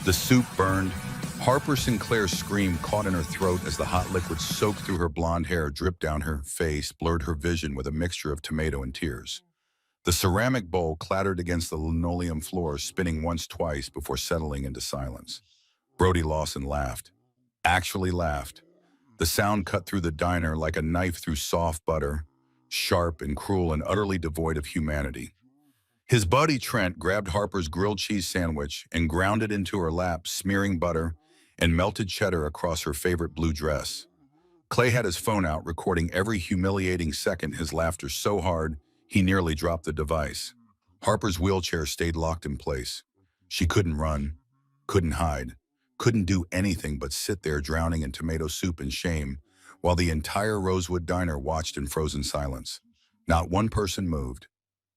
The soup burned. Harper Sinclair's scream caught in her throat as the hot liquid soaked through her blonde hair, dripped down her face, blurred her vision with a mixture of tomato and tears. The ceramic bowl clattered against the linoleum floor, spinning once, twice before settling into silence. Brody Lawson laughed. Actually laughed. The sound cut through the diner like a knife through soft butter, sharp and cruel and utterly devoid of humanity. His buddy Trent grabbed Harper's grilled cheese sandwich and ground it into her lap, smearing butter and melted cheddar across her favorite blue dress. Clay had his phone out, recording every humiliating second, his laughter so hard he nearly dropped the device. Harper's wheelchair stayed locked in place. She couldn't run, couldn't hide, couldn't do anything but sit there drowning in tomato soup and shame, while the entire Rosewood Diner watched in frozen silence. Not one person moved.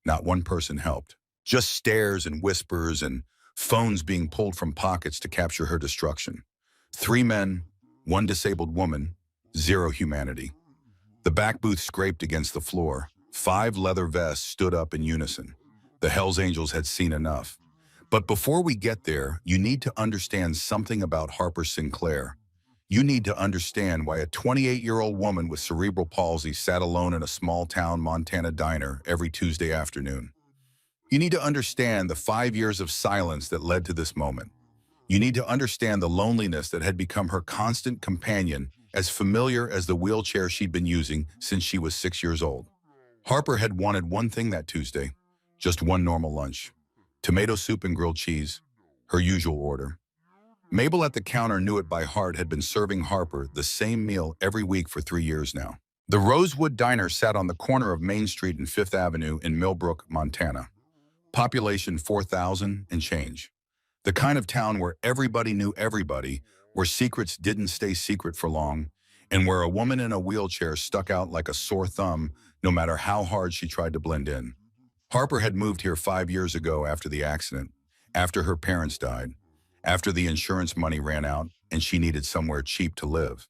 Not one person helped. Just stares and whispers and phones being pulled from pockets to capture her destruction. 3 men, 1 disabled woman, 0 humanity. The back booth scraped against the floor. 5 leather vests stood up in unison. The Hells Angels had seen enough. But before we get there, you need to understand something about Harper Sinclair. You need to understand why a 28-year-old woman with cerebral palsy sat alone in a small-town Montana diner every Tuesday afternoon. You need to understand the 5 years of silence that led to this moment. You need to understand the loneliness that had become her constant companion, as familiar as the wheelchair she'd been using since she was 6 years old. Harper had wanted one thing that Tuesday, just one normal lunch. Tomato soup and grilled cheese, her usual order. Mabel at the counter knew it by heart, had been serving Harper the same meal every week for 3 years now. The Rosewood Diner sat on the corner of Main Street and 5th Avenue in Millbrook, Montana. Population 4,000 and change. The kind of town where everybody knew everybody, where secrets didn't stay secret for long, and where a woman in a wheelchair stuck out like a sore thumb no matter how hard she tried to blend in. Harper had moved here 5 years ago after the accident, after her parents died, after the insurance money ran out and she needed somewhere cheap to live.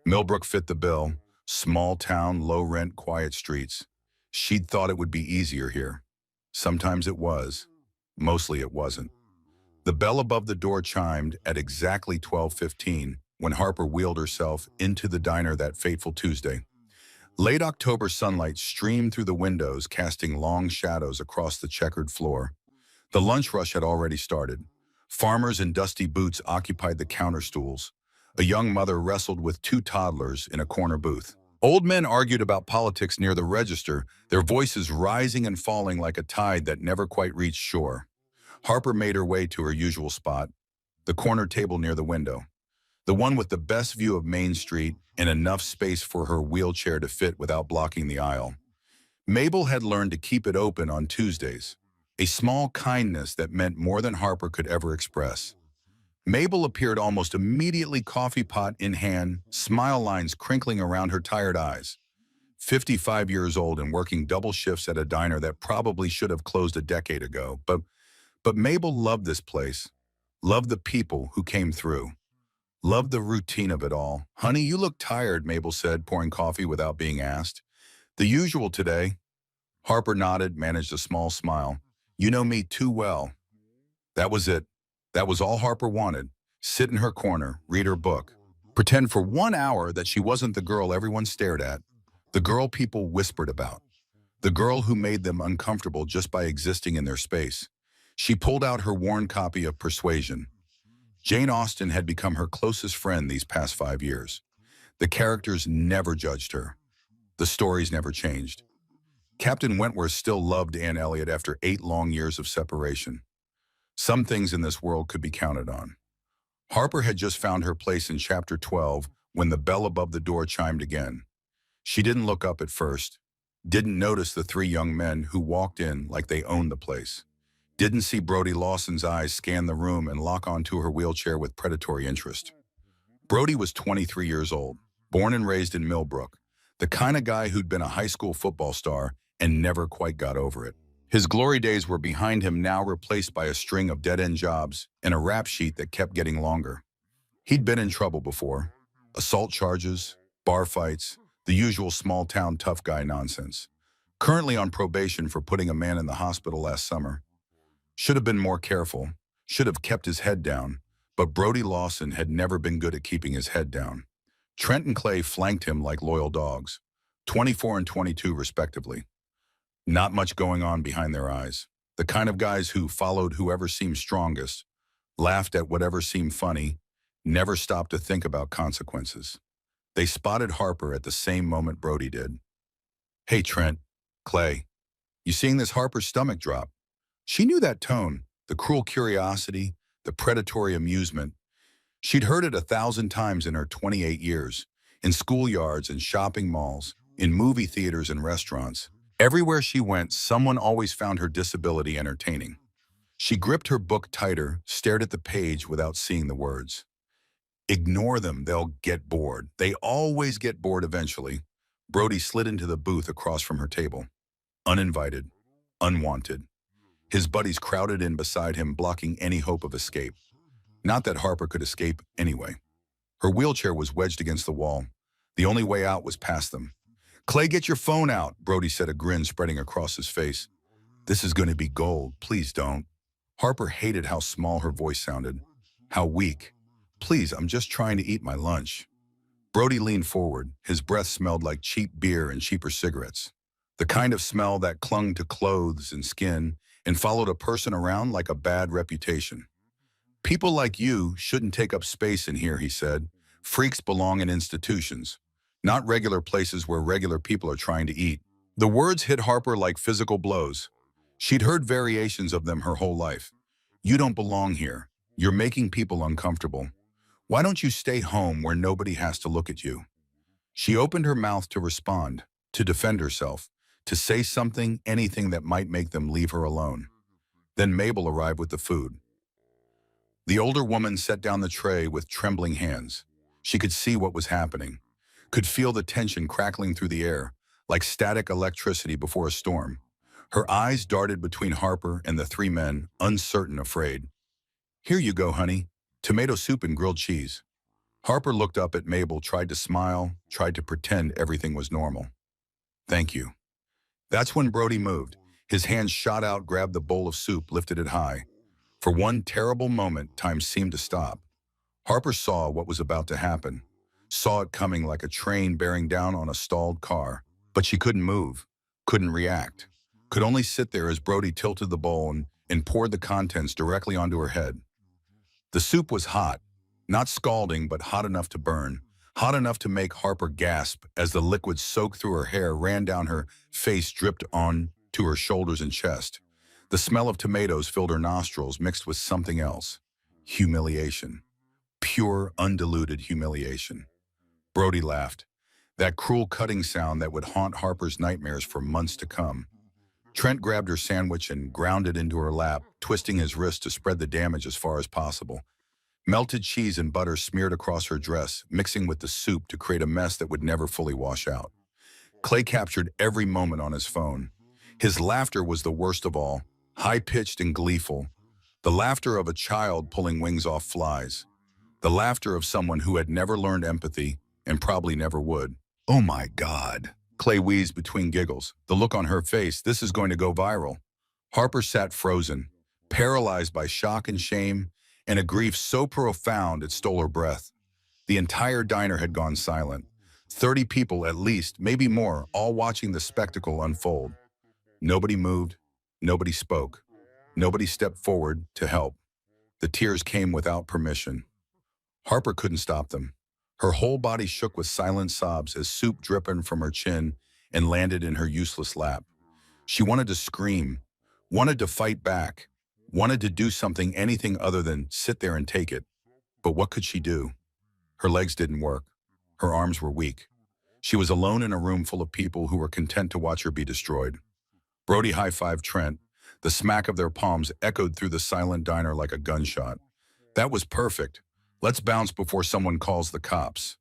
Millbrook fit the bill. Small town, low rent, quiet streets. She'd thought it would be easier here. Sometimes it was. Mostly it wasn't. The bell above the door chimed at exactly 12:15 when Harper wheeled herself into the diner that fateful Tuesday. Late October sunlight streamed through the windows, casting long shadows across the checkered floor. The lunch rush had already started. Farmers in dusty boots occupied the counter stools. A young mother wrestled with 2 toddlers in a corner booth. Old men argued about politics near the register, their voices rising and falling like a tide that never quite reached shore. Harper made her way to her usual spot, the corner table near the window, the one with the best view of Main Street and enough space for her wheelchair to fit without blocking the aisle. Mabel had learned to keep it open on Tuesdays, a small kindness that meant more than Harper could ever express. Mabel appeared almost immediately, coffee pot in hand, smile lines crinkling around her tired eyes. 55 years old and working double shifts at a diner that probably should have closed a decade ago. But Mabel loved this place, loved the people who came through, loved the routine of it all. "Honey, you look tired," Mabel said, pouring coffee without being asked. "The usual today." Harper nodded, managed a small smile. "You know me too well." That was it. That was all Harper wanted. Sit in her corner, read her book. Pretend for 1 hour that she wasn't the girl everyone stared at, the girl people whispered about, the girl who made them uncomfortable just by existing in their space. She pulled out her worn copy of Persuasion. Jane Austen had become her closest friend these past 5 years. The characters never judged her. The stories never changed. Captain Wentworth still loved Anne Elliot after 8 long years of separation. Some things in this world could be counted on. Harper had just found her place in chapter 12 when the bell above the door chimed again. She didn't look up at first, didn't notice the 3 young men who walked in like they owned the place, didn't see Brody Lawson's eyes scan the room and lock onto her wheelchair with predatory interest. Brody was 23 years old, born and raised in Millbrook, the kind of guy who'd been a high school football star and never quite got over it. His glory days were behind him, now replaced by a string of dead-end jobs and a rap sheet that kept getting longer. He'd been in trouble before. Assault charges, bar fights, the usual small-town tough guy nonsense. Currently on probation for putting a man in the hospital last summer. Should have been more careful, should have kept his head down, But Brody Lawson had never been good at keeping his head down. Trent and Clay flanked him like loyal dogs, 24 and 22 respectively. Not much going on behind their eyes. The kind of guys who followed whoever seemed strongest, laughed at whatever seemed funny, never stopped to think about consequences. They spotted Harper at the same moment Brody did. "Hey, Trent, Clay, you seeing this Harper's stomach drop?" She knew that tone, the cruel curiosity, the predatory amusement. She'd heard it 1,000 times in her 28 years, in schoolyards and shopping malls, in movie theaters and restaurants. Everywhere she went, someone always found her disability entertaining. She gripped her book tighter, stared at the page without seeing the words. "Ignore them, they'll get bored. They always get bored eventually." Brody slid into the booth across from her table. Uninvited, unwanted. His buddies crowded in beside him, blocking any hope of escape. Not that Harper could escape anyway. Her wheelchair was wedged against the wall. The only way out was past them. "Clay, get your phone out," Brody said, a grin spreading across his face. "This is going to be gold. Please don't." Harper hated how small her voice sounded. How weak. "Please, I'm just trying to eat my lunch." Brody leaned forward. His breath smelled like cheap beer and cheaper cigarettes. The kind of smell that clung to clothes and skin and followed a person around like a bad reputation. "People like you shouldn't take up space in here," he said. "Freaks belong in institutions, not regular places where regular people are trying to eat." The words hit Harper like physical blows. She'd heard variations of them her whole life. "You don't belong here. You're making people uncomfortable. Why don't you stay home where nobody has to look at you?" She opened her mouth to respond, to defend herself, to say something, anything that might make them leave her alone. Then Mabel arrived with the food. The older woman set down the tray with trembling hands. She could see what was happening, could feel the tension crackling through the air, like static electricity before a storm. Her eyes darted between Harper and the three men, uncertain, afraid. "Here you go, honey. Tomato soup and grilled cheese." Harper looked up at Mabel, tried to smile, tried to pretend everything was normal. "Thank you." That's when Brody moved. His hands shot out, grabbed the bowl of soup, lifted it high. For one terrible moment, time seemed to stop. Harper saw what was about to happen, saw it coming like a train bearing down on a stalled car. But she couldn't move, couldn't react, could only sit there as Brody tilted the bowl and poured the contents directly onto her head. The soup was hot, not scalding, but hot enough to burn, hot enough to make Harper gasp as the liquid soaked through her hair, ran down her face, dripped on to her shoulders and chest. The smell of tomatoes filled her nostrils, mixed with something else. Humiliation. Pure, undiluted humiliation. Brody laughed. That cruel cutting sound that would haunt Harper's nightmares for months to come. Trent grabbed her sandwich and ground it into her lap, twisting his wrist to spread the damage as far as possible. Melted cheese and butter smeared across her dress, mixing with the soup to create a mess that would never fully wash out. Clay captured every moment on his phone. His laughter was the worst of all, high-pitched and gleeful. The laughter of a child pulling wings off flies. The laughter of someone who had never learned empathy and probably never would. "Oh my God," Clay wheezed between giggles. The look on her face, "This is going to go viral." Harper sat frozen, paralyzed by shock and shame, and a grief so profound it stole her breath. The entire diner had gone silent. 30 people at least, maybe more, all watching the spectacle unfold. Nobody moved, nobody spoke, nobody stepped forward to help. The tears came without permission. Harper couldn't stop them. Her whole body shook with silent sobs as soup dripped from her chin and landed in her useless lap. She wanted to scream, wanted to fight back, wanted to do something, anything other than sit there and take it. But what could she do? Her legs didn't work. Her arms were weak. She was alone in a room full of people who were content to watch her be destroyed. Brody high-fived Trent. The smack of their palms echoed through the silent diner like a gunshot. "That was perfect. Let's bounce before someone calls the cops."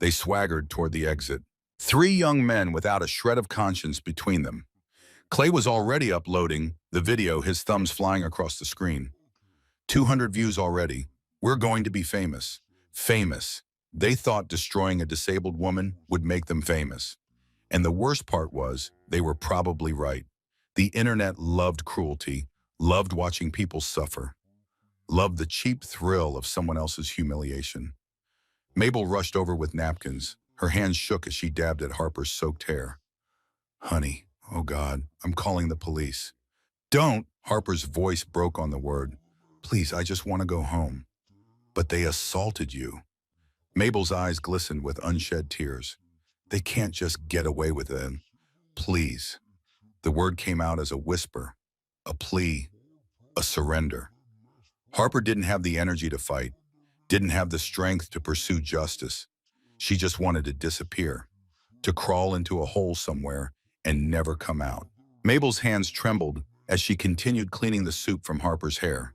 They swaggered toward the exit. Three young men without a shred of conscience between them. Clay was already uploading the video, his thumbs flying across the screen. 200 views already. We're going to be famous. Famous. They thought destroying a disabled woman would make them famous. And the worst part was, they were probably right. The internet loved cruelty, loved watching people suffer. Loved the cheap thrill of someone else's humiliation. Mabel rushed over with napkins. Her hands shook as she dabbed at Harper's soaked hair. Honey, oh God, I'm calling the police. Don't! Harper's voice broke on the word. Please, I just want to go home. But they assaulted you. Mabel's eyes glistened with unshed tears. They can't just get away with it. Please. The word came out as a whisper, a plea, a surrender. Harper didn't have the energy to fight, didn't have the strength to pursue justice. She just wanted to disappear, to crawl into a hole somewhere and never come out. Mabel's hands trembled as she continued cleaning the soup from Harper's hair.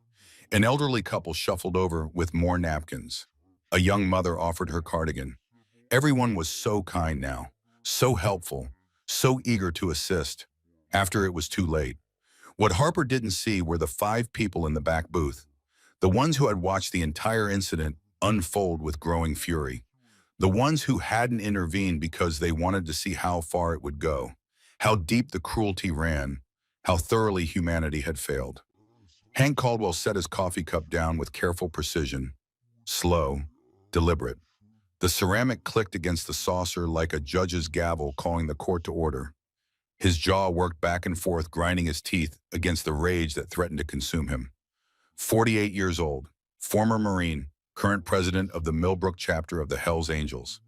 An elderly couple shuffled over with more napkins. A young mother offered her cardigan. Everyone was so kind now, so helpful, so eager to assist. After it was too late, what Harper didn't see were the 5 people in the back booth, the ones who had watched the entire incident unfold with growing fury, the ones who hadn't intervened because they wanted to see how far it would go, how deep the cruelty ran, how thoroughly humanity had failed. Hank Caldwell set his coffee cup down with careful precision, slow, deliberate. The ceramic clicked against the saucer like a judge's gavel calling the court to order. His jaw worked back and forth, grinding his teeth against the rage that threatened to consume him. 48 years old, former Marine, current president of the Millbrook chapter of the Hells Angels.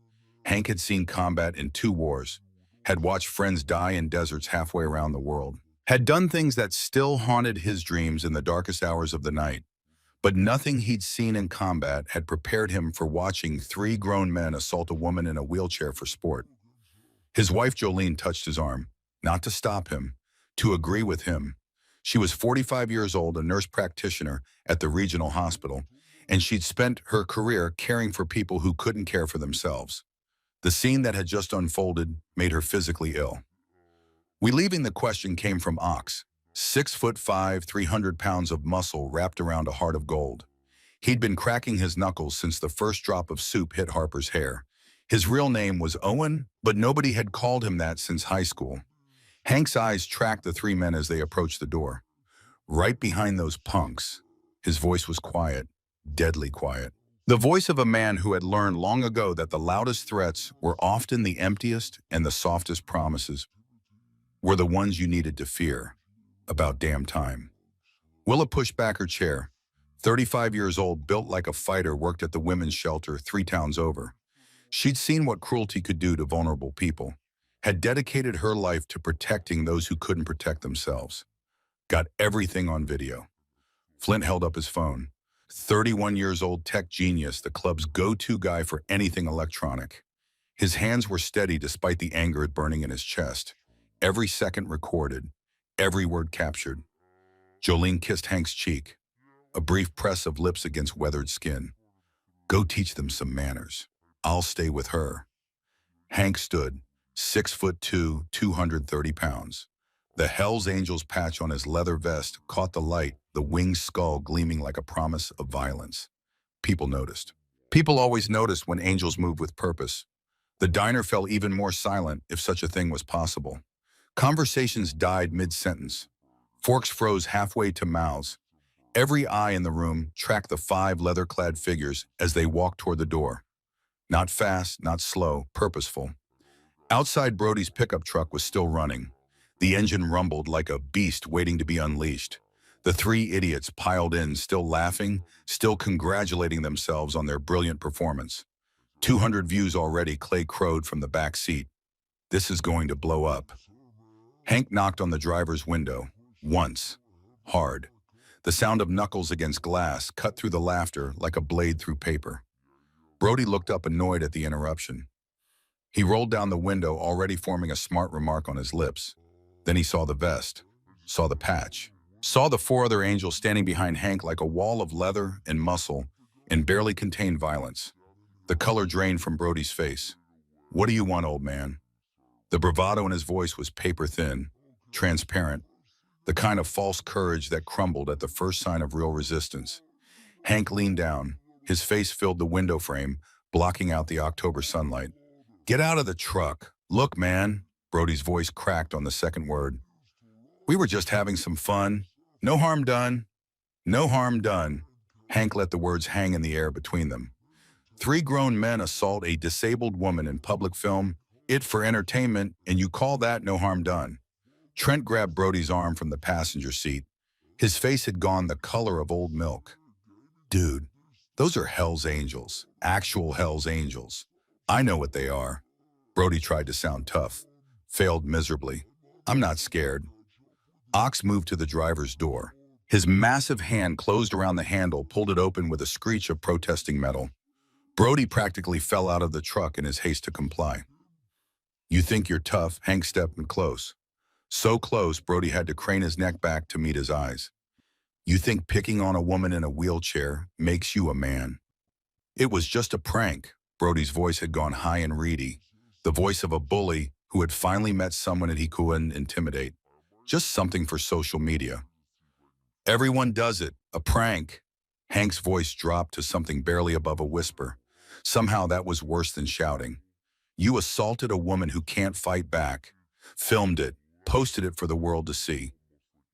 Hank had seen combat in 2 wars, had watched friends die in deserts halfway around the world, had done things that still haunted his dreams in the darkest hours of the night. But nothing he'd seen in combat had prepared him for watching 3 grown men assault a woman in a wheelchair for sport. His wife Jolene touched his arm, not to stop him, to agree with him. She was 45 years old, a nurse practitioner at the regional hospital, and she'd spent her career caring for people who couldn't care for themselves. The scene that had just unfolded made her physically ill. Relieving the question came from Ox, 6'5", 300 pounds of muscle wrapped around a heart of gold. He'd been cracking his knuckles since the first drop of soup hit Harper's hair. His real name was Owen, but nobody had called him that since high school. Hank's eyes tracked the 3 men as they approached the door. Right behind those punks, his voice was quiet, deadly quiet. The voice of a man who had learned long ago that the loudest threats were often the emptiest and the softest promises were the ones you needed to fear. About damn time. Willa pushed back her chair. 35 years old, built like a fighter, worked at the women's shelter 3 towns over. She'd seen what cruelty could do to vulnerable people, had dedicated her life to protecting those who couldn't protect themselves. Got everything on video. Flint held up his phone. 31 years old tech genius, the club's go-to guy for anything electronic. His hands were steady despite the anger burning in his chest. Every second recorded, every word captured. Jolene kissed Hank's cheek, a brief press of lips against weathered skin. Go teach them some manners. I'll stay with her. Hank stood, 6'2", 230 pounds. The Hells Angels patch on his leather vest caught the light, the winged skull gleaming like a promise of violence. People noticed. People always noticed when angels moved with purpose. The diner fell even more silent, if such a thing was possible. Conversations died mid-sentence. Forks froze halfway to mouths. Every eye in the room tracked the 5 leather-clad figures as they walked toward the door. Not fast, not slow, purposeful. Outside, Brody's pickup truck was still running. The engine rumbled like a beast waiting to be unleashed. The 3 idiots piled in, still laughing, still congratulating themselves on their brilliant performance. 200 views already, Clay crowed from the back seat. This is going to blow up. Hank knocked on the driver's window, once, hard. The sound of knuckles against glass cut through the laughter like a blade through paper. Brody looked up, annoyed at the interruption. He rolled down the window, already forming a smart remark on his lips. Then he saw the vest, saw the patch, saw the 4 other angels standing behind Hank like a wall of leather and muscle and barely contained violence. The color drained from Brody's face. What do you want, old man? The bravado in his voice was paper-thin, transparent, the kind of false courage that crumbled at the first sign of real resistance. Hank leaned down. His face filled the window frame, blocking out the October sunlight. Get out of the truck. Look, man. Brody's voice cracked on the second word. We were just having some fun. No harm done. No harm done. Hank let the words hang in the air between them. Three grown men assault a disabled woman in public film, it for entertainment, and you call that no harm done. Trent grabbed Brody's arm from the passenger seat. His face had gone the color of old milk. Dude, those are Hell's Angels, actual Hell's Angels. I know what they are. Brody tried to sound tough, failed miserably. I'm not scared. Ox moved to the driver's door. His massive hand closed around the handle, pulled it open with a screech of protesting metal. Brody practically fell out of the truck in his haste to comply. You think you're tough? Hank stepped in close. So close, Brody had to crane his neck back to meet his eyes. You think picking on a woman in a wheelchair makes you a man? It was just a prank. Brody's voice had gone high and reedy, the voice of a bully who had finally met someone that he couldn't intimidate. Just something for social media. Everyone does it, a prank. Hank's voice dropped to something barely above a whisper. Somehow that was worse than shouting. You assaulted a woman who can't fight back, filmed it, posted it for the world to see.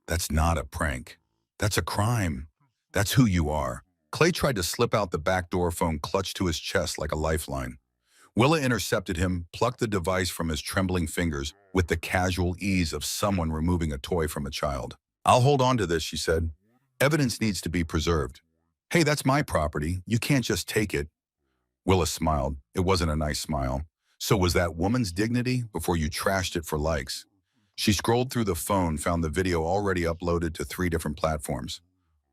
That's not a prank. That's a crime. That's who you are. Clay tried to slip out the backdoor phone clutched to his chest like a lifeline. Willa intercepted him, plucked the device from his trembling fingers with the casual ease of someone removing a toy from a child. I'll hold on to this, she said. Evidence needs to be preserved. Hey, that's my property. You can't just take it. Willa smiled. It wasn't a nice smile. So was that woman's dignity before you trashed it for likes? She scrolled through the phone, found the video already uploaded to 3 different platforms.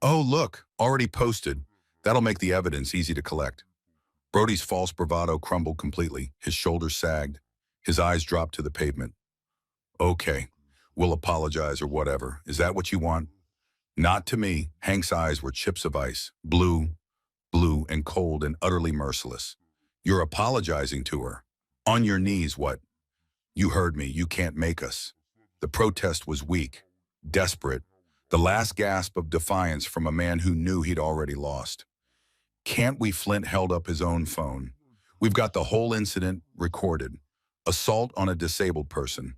Oh, look, already posted. That'll make the evidence easy to collect. Brody's false bravado crumbled completely. His shoulders sagged. His eyes dropped to the pavement. Okay, we'll apologize or whatever. Is that what you want? Not to me. Hank's eyes were chips of ice, blue and cold and utterly merciless. You're apologizing to her. On your knees, what? You heard me. You can't make us. The protest was weak, desperate, the last gasp of defiance from a man who knew he'd already lost. Can't we? Flint held up his own phone. We've got the whole incident recorded. Assault on a disabled person.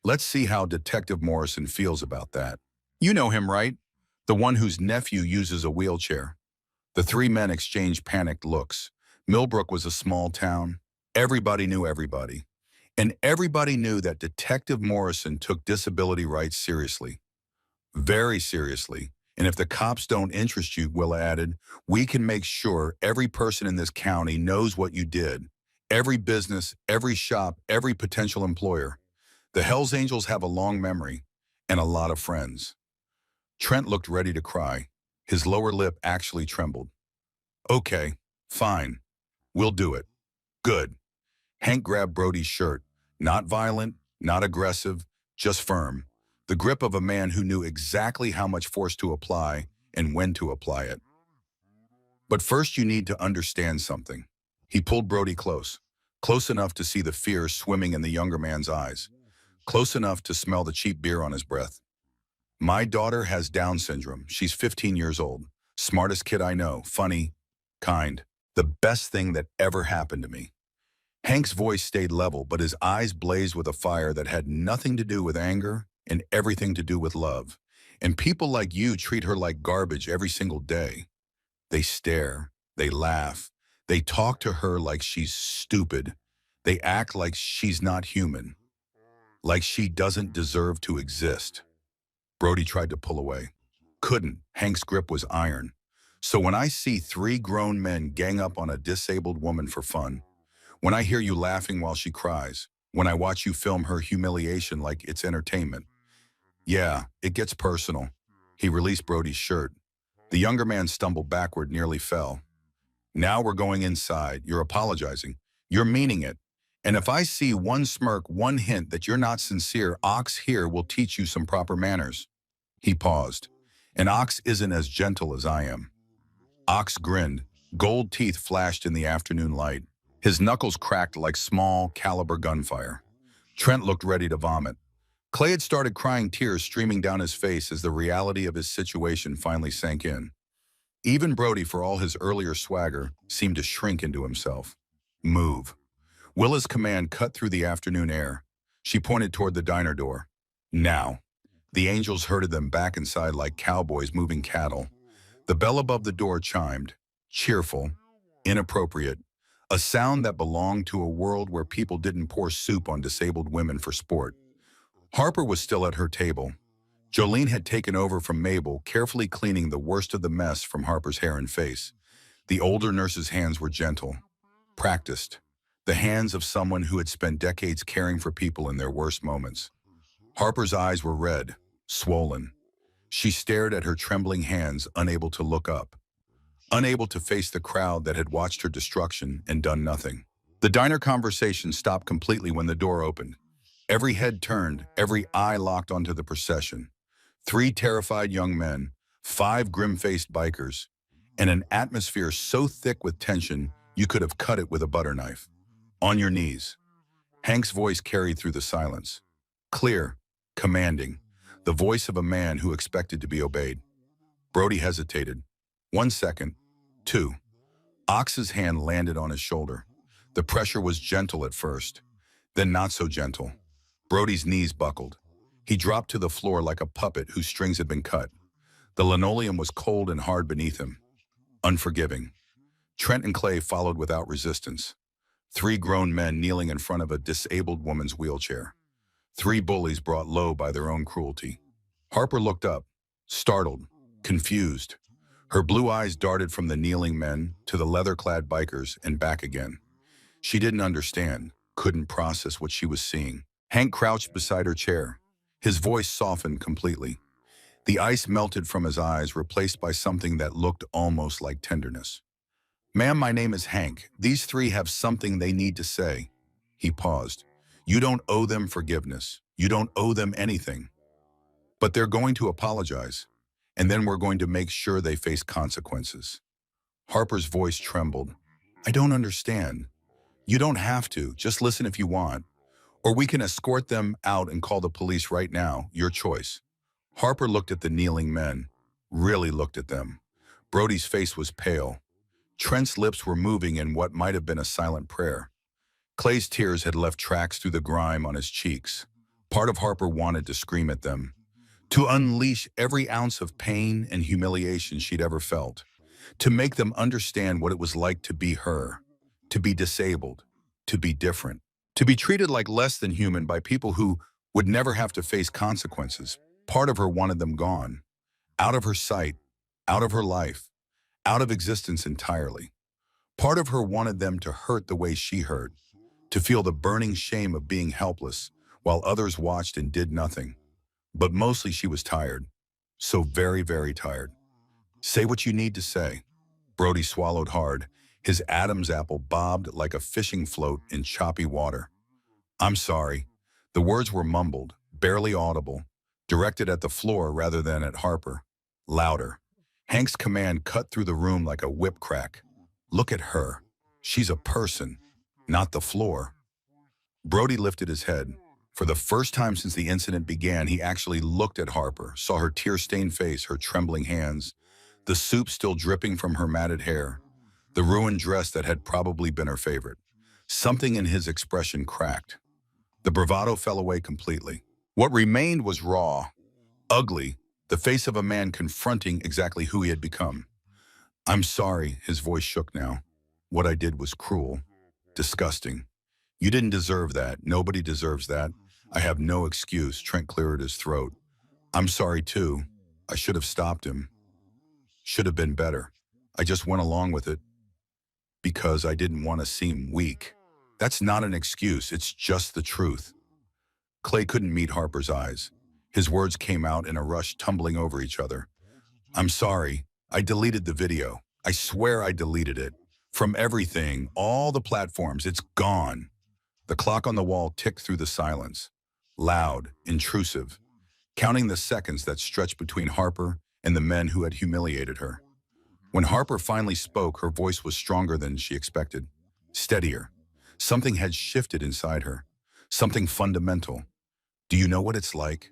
Let's see how Detective Morrison feels about that. You know him, right? The one whose nephew uses a wheelchair. The 3 men exchanged panicked looks. Millbrook was a small town. Everybody knew everybody. And everybody knew that Detective Morrison took disability rights seriously. Very seriously. And if the cops don't interest you, Willa added, we can make sure every person in this county knows what you did. Every business, every shop, every potential employer. The Hells Angels have a long memory and a lot of friends. Trent looked ready to cry. His lower lip actually trembled. Okay, fine. We'll do it. Good. Hank grabbed Brody's shirt. Not violent, not aggressive, just firm. The grip of a man who knew exactly how much force to apply and when to apply it. But first you need to understand something. He pulled Brody close enough to see the fear swimming in the younger man's eyes, close enough to smell the cheap beer on his breath. My daughter has Down syndrome. She's 15 years old. Smartest kid I know. Funny, kind. The best thing that ever happened to me. Hank's voice stayed level, but his eyes blazed with a fire that had nothing to do with anger and everything to do with love. And people like you treat her like garbage every single day. They stare, they laugh, they talk to her like she's stupid. They act like she's not human, like she doesn't deserve to exist. Brody tried to pull away. Couldn't. Hank's grip was iron. So when I see 3 grown men gang up on a disabled woman for fun, when I hear you laughing while she cries, when I watch you film her humiliation like it's entertainment, yeah, it gets personal. He released Brody's shirt. The younger man stumbled backward, nearly fell. Now we're going inside. You're apologizing. You're meaning it. And if I see one smirk, one hint that you're not sincere, Ox here will teach you some proper manners. He paused. And Ox isn't as gentle as I am. Ox grinned. Gold teeth flashed in the afternoon light. His knuckles cracked like small caliber gunfire. Trent looked ready to vomit. Clay had started crying, tears streaming down his face as the reality of his situation finally sank in. Even Brody, for all his earlier swagger, seemed to shrink into himself. Move. Willa's command cut through the afternoon air. She pointed toward the diner door. Now. The angels herded them back inside like cowboys moving cattle. The bell above the door chimed, cheerful, inappropriate, a sound that belonged to a world where people didn't pour soup on disabled women for sport. Harper was still at her table. Jolene had taken over from Mabel, carefully cleaning the worst of the mess from Harper's hair and face. The older nurse's hands were gentle, practiced, the hands of someone who had spent decades caring for people in their worst moments. Harper's eyes were red, swollen. She stared at her trembling hands, unable to look up, unable to face the crowd that had watched her destruction and done nothing. The diner conversation stopped completely when the door opened. Every head turned, every eye locked onto the procession. 3 terrified young men, 5 grim-faced bikers, and an atmosphere so thick with tension you could have cut it with a butter knife. On your knees. Hank's voice carried through the silence. Clear, commanding, the voice of a man who expected to be obeyed. Brody hesitated. 1 second. 2. Ox's hand landed on his shoulder. The pressure was gentle at first, then not so gentle. Brody's knees buckled. He dropped to the floor like a puppet whose strings had been cut. The linoleum was cold and hard beneath him, unforgiving. Trent and Clay followed without resistance. 3 grown men kneeling in front of a disabled woman's wheelchair. 3 bullies brought low by their own cruelty. Harper looked up, startled, confused. Her blue eyes darted from the kneeling men to the leather-clad bikers and back again. She didn't understand, couldn't process what she was seeing. Hank crouched beside her chair. His voice softened completely. The ice melted from his eyes, replaced by something that looked almost like tenderness. "Ma'am, my name is Hank. These 3 have something they need to say." He paused. "You don't owe them forgiveness. You don't owe them anything. But they're going to apologize, and then we're going to make sure they face consequences." Harper's voice trembled. "I don't understand. You don't have to. Just listen if you want. Or we can escort them out and call the police right now. Your choice." Harper looked at the kneeling men, really looked at them. Brody's face was pale. Trent's lips were moving in what might have been a silent prayer. Clay's tears had left tracks through the grime on his cheeks. Part of Harper wanted to scream at them, to unleash every ounce of pain and humiliation she'd ever felt, to make them understand what it was like to be her, to be disabled, to be different, to be treated like less than human by people who would never have to face consequences. Part of her wanted them gone, out of her sight, out of her life, out of existence entirely. Part of her wanted them to hurt the way she hurt, to feel the burning shame of being helpless while others watched and did nothing. But mostly she was tired, so very, very tired. "Say what you need to say." Brody swallowed hard. His Adam's apple bobbed like a fishing float in choppy water. "I'm sorry." The words were mumbled, barely audible, directed at the floor rather than at Harper. Louder. Hank's command cut through the room like a whip crack. "Look at her. She's a person, not the floor." Brody lifted his head. For the first time since the incident began, he actually looked at Harper, saw her tear-stained face, her trembling hands, the soup still dripping from her matted hair, the ruined dress that had probably been her favorite. Something in his expression cracked. The bravado fell away completely. What remained was raw, ugly, the face of a man confronting exactly who he had become. "I'm sorry," his voice shook now. "What I did was cruel, disgusting. You didn't deserve that. Nobody deserves that. I have no excuse." Trent cleared his throat. "I'm sorry too. I should have stopped him. Should have been better. I just went along with it because I didn't want to seem weak." "That's not an excuse. It's just the truth." Clay couldn't meet Harper's eyes. His words came out in a rush, tumbling over each other. "I'm sorry. I deleted the video. I swear I deleted it. From everything, all the platforms, it's gone." The clock on the wall ticked through the silence. Loud, intrusive, counting the seconds that stretched between Harper and the men who had humiliated her. When Harper finally spoke, her voice was stronger than she expected. Steadier. Something had shifted inside her. Something fundamental. "Do you know what it's like?"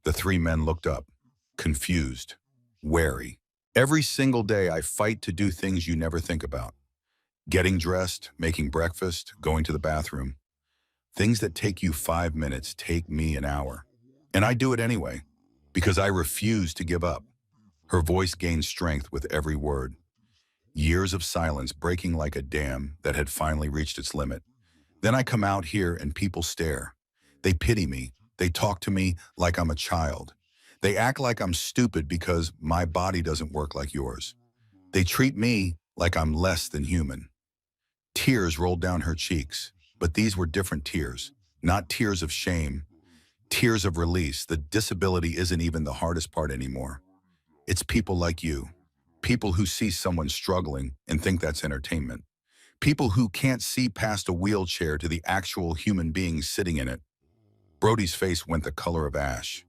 The 3 men looked up, confused, wary. "Every single day I fight to do things you never think about. Getting dressed, making breakfast, going to the bathroom. Things that take you 5 minutes take me an hour. And I do it anyway, because I refuse to give up." Her voice gained strength with every word. Years of silence breaking like a dam that had finally reached its limit. Then I come out here and people stare. They pity me. They talk to me like I'm a child. They act like I'm stupid because my body doesn't work like yours. They treat me like I'm less than human. Tears rolled down her cheeks, but these were different tears. Not tears of shame, tears of release. The disability isn't even the hardest part anymore. It's people like you. People who see someone struggling and think that's entertainment. People who can't see past a wheelchair to the actual human being sitting in it. Brody's face went the color of ash.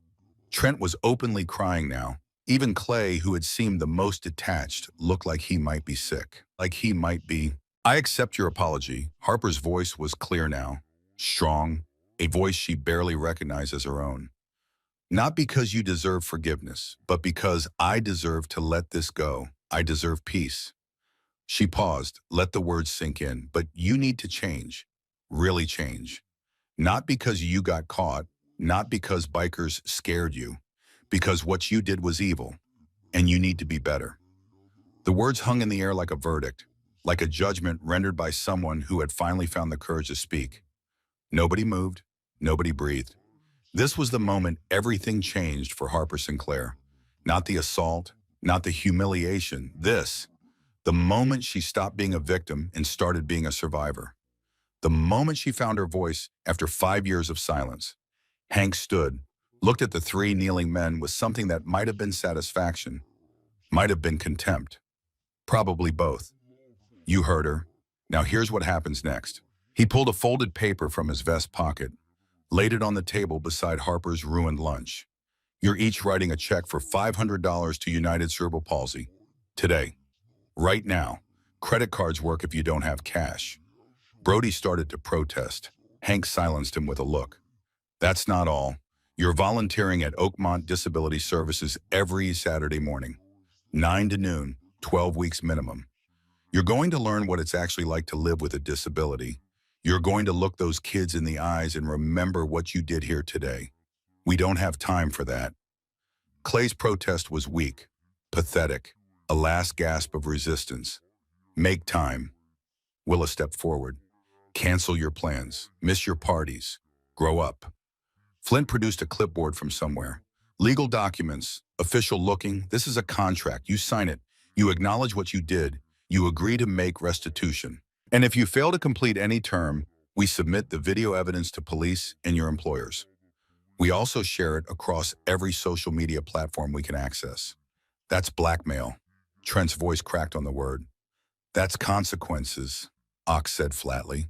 Trent was openly crying now. Even Clay, who had seemed the most detached, looked like he might be sick. Like he might be. I accept your apology. Harper's voice was clear now. Strong. A voice she barely recognized as her own. Not because you deserve forgiveness, but because I deserve to let this go. I deserve peace. She paused, let the words sink in, but you need to change. Really change. Not because you got caught, not because bikers scared you, because what you did was evil, and you need to be better. The words hung in the air like a verdict, like a judgment rendered by someone who had finally found the courage to speak. Nobody moved, nobody breathed. This was the moment everything changed for Harper Sinclair. Not the assault, not the humiliation, the moment she stopped being a victim and started being a survivor. The moment she found her voice after 5 years of silence. Hank stood, looked at the three kneeling men with something that might have been satisfaction, might have been contempt. Probably both. You heard her. Now here's what happens next. He pulled a folded paper from his vest pocket, laid it on the table beside Harper's ruined lunch. You're each writing a check for $500 to United Cerebral Palsy. Today. Right now. Credit cards work if you don't have cash. Brody started to protest. Hank silenced him with a look. That's not all. You're volunteering at Oakmont Disability Services every Saturday morning. 9 to noon, 12 weeks minimum. You're going to learn what it's actually like to live with a disability. You're going to look those kids in the eyes and remember what you did here today. We don't have time for that. Clay's protest was weak, pathetic, a last gasp of resistance. Make time. Willa stepped forward. Cancel your plans. Miss your parties. Grow up. Flint produced a clipboard from somewhere. Legal documents, official looking. This is a contract. You sign it. You acknowledge what you did. You agree to make restitution. And if you fail to complete any term, we submit the video evidence to police and your employers. We also share it across every social media platform we can access. That's blackmail. Trent's voice cracked on the word. That's consequences, Ox said flatly.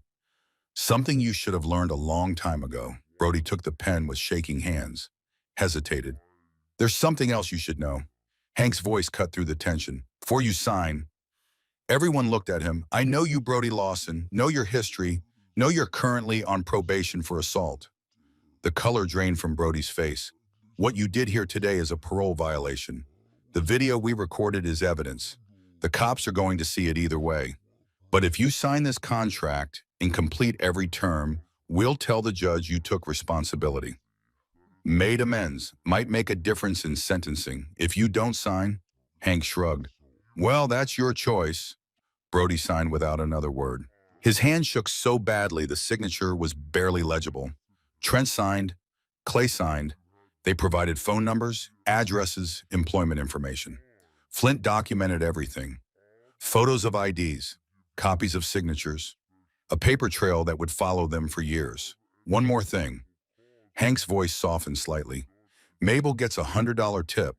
Something you should have learned a long time ago. Brody took the pen with shaking hands, hesitated. There's something else you should know. Hank's voice cut through the tension. Before you sign, everyone looked at him. I know you, Brody Lawson, know your history, know you're currently on probation for assault. The color drained from Brody's face. What you did here today is a parole violation. The video we recorded is evidence. The cops are going to see it either way. But if you sign this contract and complete every term, we'll tell the judge you took responsibility. Made amends might make a difference in sentencing. If you don't sign, Hank shrugged. Well, that's your choice. Brody signed without another word. His hand shook so badly the signature was barely legible. Trent signed, Clay signed. They provided phone numbers, addresses, employment information. Flint documented everything. Photos of IDs, copies of signatures, a paper trail that would follow them for years. One more thing. Hank's voice softened slightly. Mabel gets a $100 tip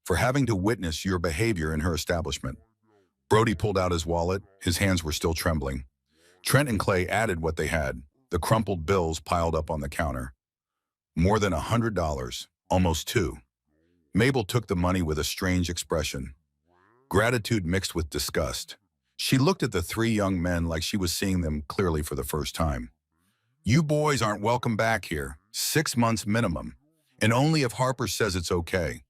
for having to witness your behavior in her establishment. Brody pulled out his wallet. His hands were still trembling. Trent and Clay added what they had. The crumpled bills piled up on the counter. More than $100, almost two. Mabel took the money with a strange expression. Gratitude mixed with disgust. She looked at the three young men like she was seeing them clearly for the first time. You boys aren't welcome back here. 6 months minimum. And only if Harper says it's okay.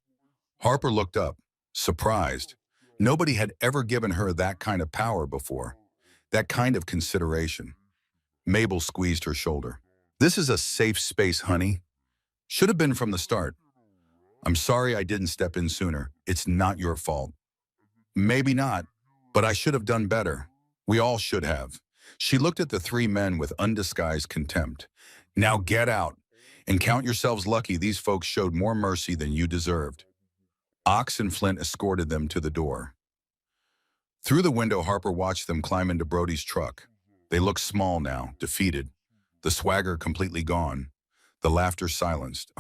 Harper looked up, surprised. Nobody had ever given her that kind of power before. That kind of consideration. Mabel squeezed her shoulder. This is a safe space, honey. Should have been from the start. I'm sorry I didn't step in sooner. It's not your fault. Maybe not, but I should have done better. We all should have. She looked at the three men with undisguised contempt. Now get out and count yourselves lucky these folks showed more mercy than you deserved. Ox and Flint escorted them to the door. Through the window, Harper watched them climb into Brody's truck. They looked small now, defeated. The swagger completely gone. The laughter silenced.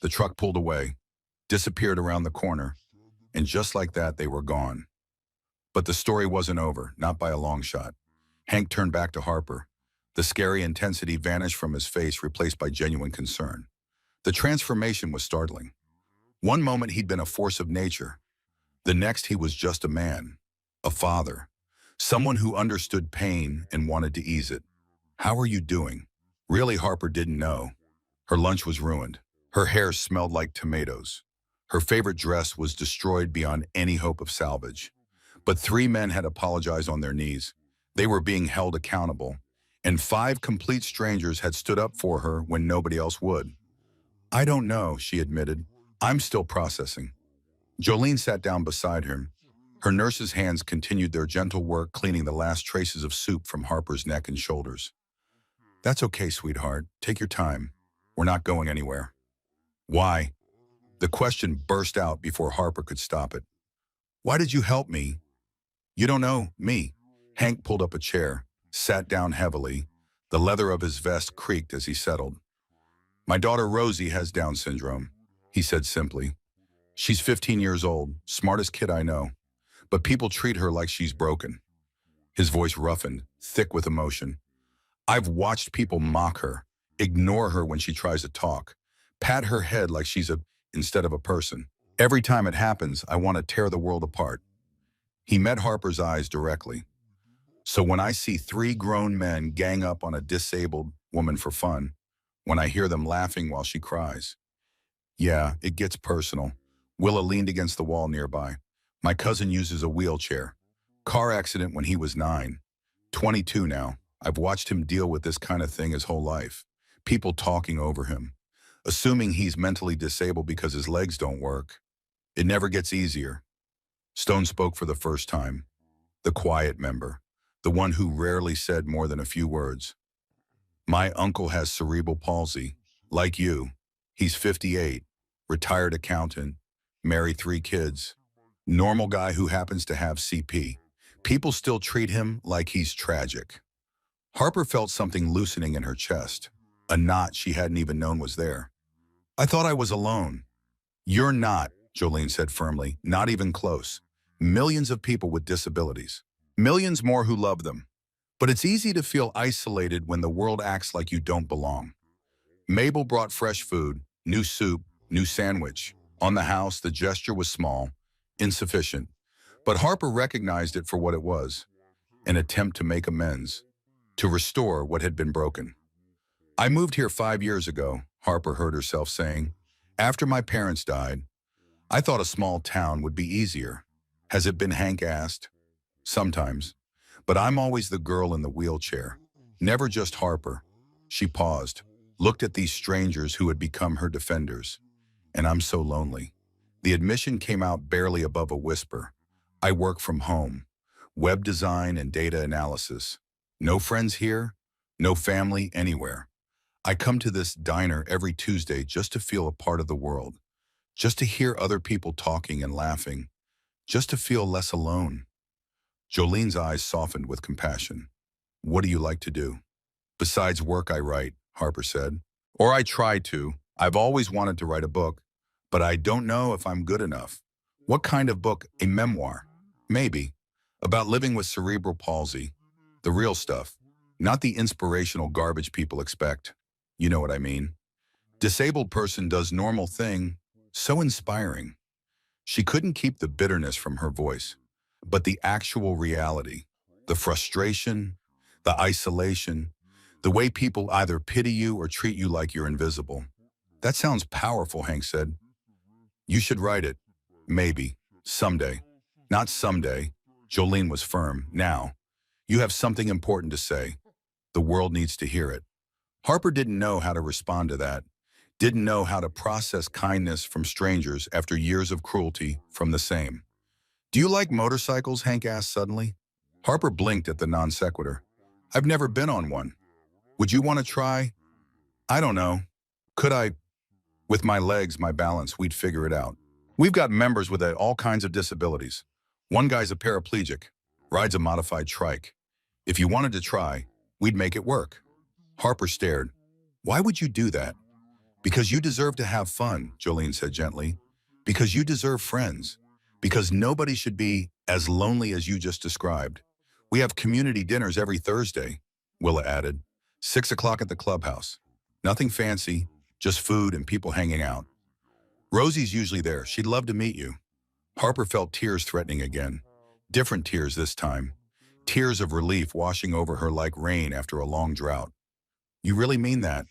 The truck pulled away, disappeared around the corner, and just like that, they were gone. But the story wasn't over, not by a long shot. Hank turned back to Harper. The scary intensity vanished from his face, replaced by genuine concern. The transformation was startling. One moment he'd been a force of nature. The next he was just a man, a father, someone who understood pain and wanted to ease it. How are you doing? Really, Harper didn't know. Her lunch was ruined. Her hair smelled like tomatoes. Her favorite dress was destroyed beyond any hope of salvage. But three men had apologized on their knees. They were being held accountable. And five complete strangers had stood up for her when nobody else would. I don't know, she admitted. I'm still processing. Jolene sat down beside him. Her nurse's hands continued their gentle work, cleaning the last traces of soup from Harper's neck and shoulders. That's okay, sweetheart. Take your time. We're not going anywhere. Why? The question burst out before Harper could stop it. Why did you help me? You don't know me. Hank pulled up a chair, sat down heavily. The leather of his vest creaked as he settled. My daughter Rosie has Down syndrome, he said simply. She's 15 years old, smartest kid I know, but people treat her like she's broken. His voice roughened, thick with emotion. I've watched people mock her, ignore her when she tries to talk, pat her head like she's instead of a person. Every time it happens, I want to tear the world apart. He met Harper's eyes directly. So when I see three grown men gang up on a disabled woman for fun, when I hear them laughing while she cries, yeah, it gets personal. Willa leaned against the wall nearby. My cousin uses a wheelchair. Car accident when he was 9. 22 now. I've watched him deal with this kind of thing his whole life. People talking over him, assuming he's mentally disabled because his legs don't work. It never gets easier. Stone spoke for the first time. The quiet member, the one who rarely said more than a few words. My uncle has cerebral palsy, like you. He's 58, retired accountant, married 3 kids. Normal guy who happens to have CP. People still treat him like he's tragic. Harper felt something loosening in her chest, a knot she hadn't even known was there. I thought I was alone. You're not, Jolene said firmly, not even close. Millions of people with disabilities. Millions more who love them. But it's easy to feel isolated when the world acts like you don't belong. Mabel brought fresh food, new soup, new sandwich. On the house, the gesture was small, insufficient. But Harper recognized it for what it was, an attempt to make amends, to restore what had been broken. I moved here 5 years ago, Harper heard herself saying. After my parents died, I thought a small town would be easier. Has it been, Hank asked? Sometimes. But I'm always the girl in the wheelchair. Never just Harper. She paused, looked at these strangers who had become her defenders. And I'm so lonely. The admission came out barely above a whisper. I work from home. Web design and data analysis. No friends here, no family anywhere. I come to this diner every Tuesday just to feel a part of the world, just to hear other people talking and laughing, just to feel less alone. Jolene's eyes softened with compassion. What do you like to do? Besides work, I write, Harper said. Or I try to. I've always wanted to write a book, but I don't know if I'm good enough. What kind of book? A memoir? Maybe. About living with cerebral palsy. The real stuff. Not the inspirational garbage people expect. You know what I mean. Disabled person does normal thing. So inspiring. She couldn't keep the bitterness from her voice, but the actual reality, the frustration, the isolation, the way people either pity you or treat you like you're invisible. That sounds powerful, Hank said. You should write it. Maybe. Someday. Not someday. Jolene was firm. Now. You have something important to say. The world needs to hear it. Harper didn't know how to respond to that. Didn't know how to process kindness from strangers after years of cruelty from the same. Do you like motorcycles, Hank asked suddenly. Harper blinked at the non sequitur. I've never been on one. Would you want to try? I don't know. Could I? With my legs, my balance, we'd figure it out. We've got members with all kinds of disabilities. One guy's a paraplegic, rides a modified trike. If you wanted to try, we'd make it work. Harper stared. Why would you do that? Because you deserve to have fun, Jolene said gently. Because you deserve friends. Because nobody should be as lonely as you just described. We have community dinners every Thursday, Willa added. 6 o'clock at the clubhouse. Nothing fancy, just food and people hanging out. Rosie's usually there. She'd love to meet you. Harper felt tears threatening again. Different tears this time. Tears of relief washing over her like rain after a long drought. You really mean that?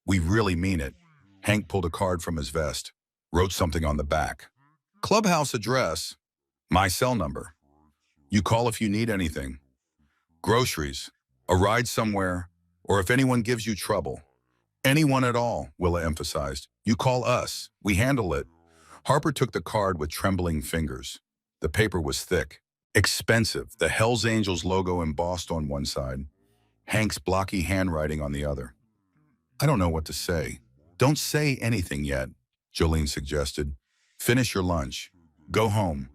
We really mean it. Hank pulled a card from his vest, wrote something on the back. Clubhouse address, my cell number. You call if you need anything. Groceries, a ride somewhere, or if anyone gives you trouble. Anyone at all, Willa emphasized. You call us. We handle it. Harper took the card with trembling fingers. The paper was thick, expensive, the Hells Angels logo embossed on one side, Hank's blocky handwriting on the other. I don't know what to say. Don't say anything yet, Jolene suggested. Finish your lunch. Go home.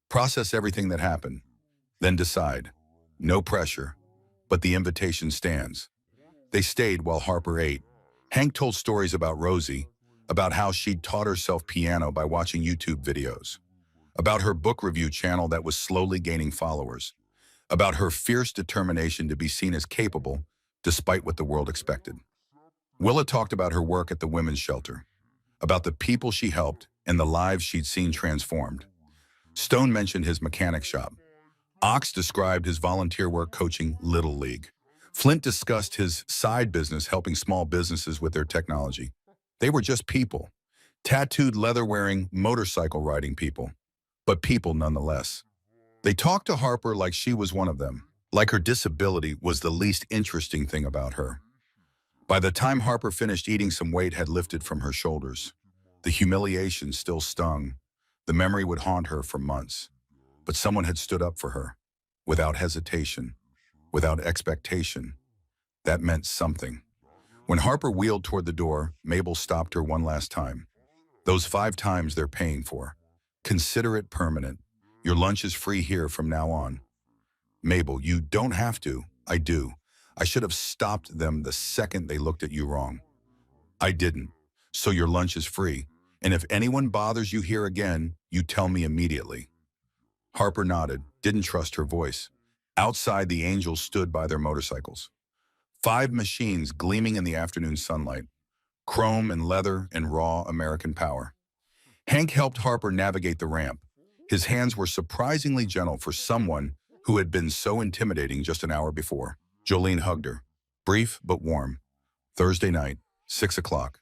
Process everything that happened. Then decide. No pressure. But the invitation stands. They stayed while Harper ate. Hank told stories about Rosie, about how she'd taught herself piano by watching YouTube videos, about her book review channel that was slowly gaining followers, about her fierce determination to be seen as capable despite what the world expected. Willa talked about her work at the women's shelter, about the people she helped and the lives she'd seen transformed. Stone mentioned his mechanic shop. Ox described his volunteer work coaching Little League. Flint discussed his side business helping small businesses with their technology. They were just people, tattooed leather-wearing, motorcycle-riding people, but people nonetheless. They talked to Harper like she was one of them, like her disability was the least interesting thing about her. By the time Harper finished eating, some weight had lifted from her shoulders. The humiliation still stung. The memory would haunt her for months. But someone had stood up for her, without hesitation, without expectation. That meant something. When Harper wheeled toward the door, Mabel stopped her one last time. Those 5 times they're paying for. Consider it permanent. Your lunch is free here from now on. Mabel, you don't have to. I do. I should have stopped them the second they looked at you wrong. I didn't. So your lunch is free. And if anyone bothers you here again, you tell me immediately. Harper nodded, didn't trust her voice. Outside, the angels stood by their motorcycles. 5 machines gleaming in the afternoon sunlight. Chrome and leather and raw American power. Hank helped Harper navigate the ramp. His hands were surprisingly gentle for someone who had been so intimidating just an hour before. Jolene hugged her. Brief but warm. Thursday night, 6 o'clock.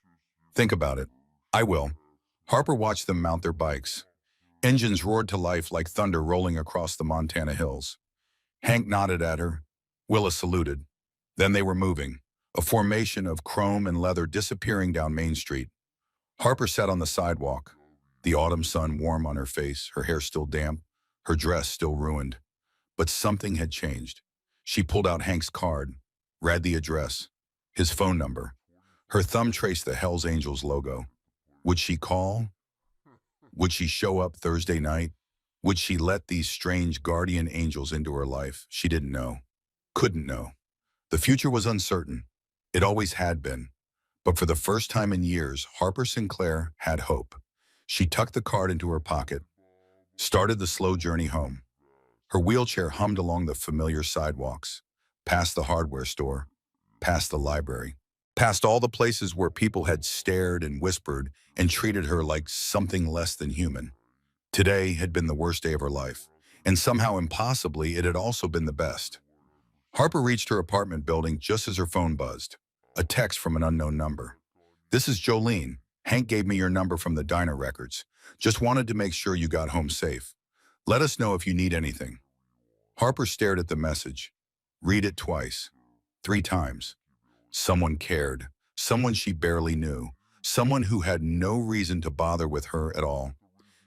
Think about it. I will. Harper watched them mount their bikes. Engines roared to life like thunder rolling across the Montana hills. Hank nodded at her. Willa saluted. Then they were moving, a formation of chrome and leather disappearing down Main Street. Harper sat on the sidewalk, the autumn sun warm on her face, her hair still damp, her dress still ruined. But something had changed. She pulled out Hank's card, read the address, his phone number. Her thumb traced the Hells Angels logo. Would she call? Would she show up Thursday night? Would she let these strange guardian angels into her life? She didn't know. Couldn't know. The future was uncertain. It always had been. But for the first time in years, Harper Sinclair had hope. She tucked the card into her pocket, started the slow journey home. Her wheelchair hummed along the familiar sidewalks, past the hardware store, past the library, past all the places where people had stared and whispered and treated her like something less than human. Today had been the worst day of her life, and somehow impossibly it had also been the best. Harper reached her apartment building just as her phone buzzed. A text from an unknown number. This is Jolene. Hank gave me your number from the diner records. Just wanted to make sure you got home safe. Let us know if you need anything. Harper stared at the message. Read it twice. 3 times. Someone cared. Someone she barely knew. someone who had no reason to bother with her at all.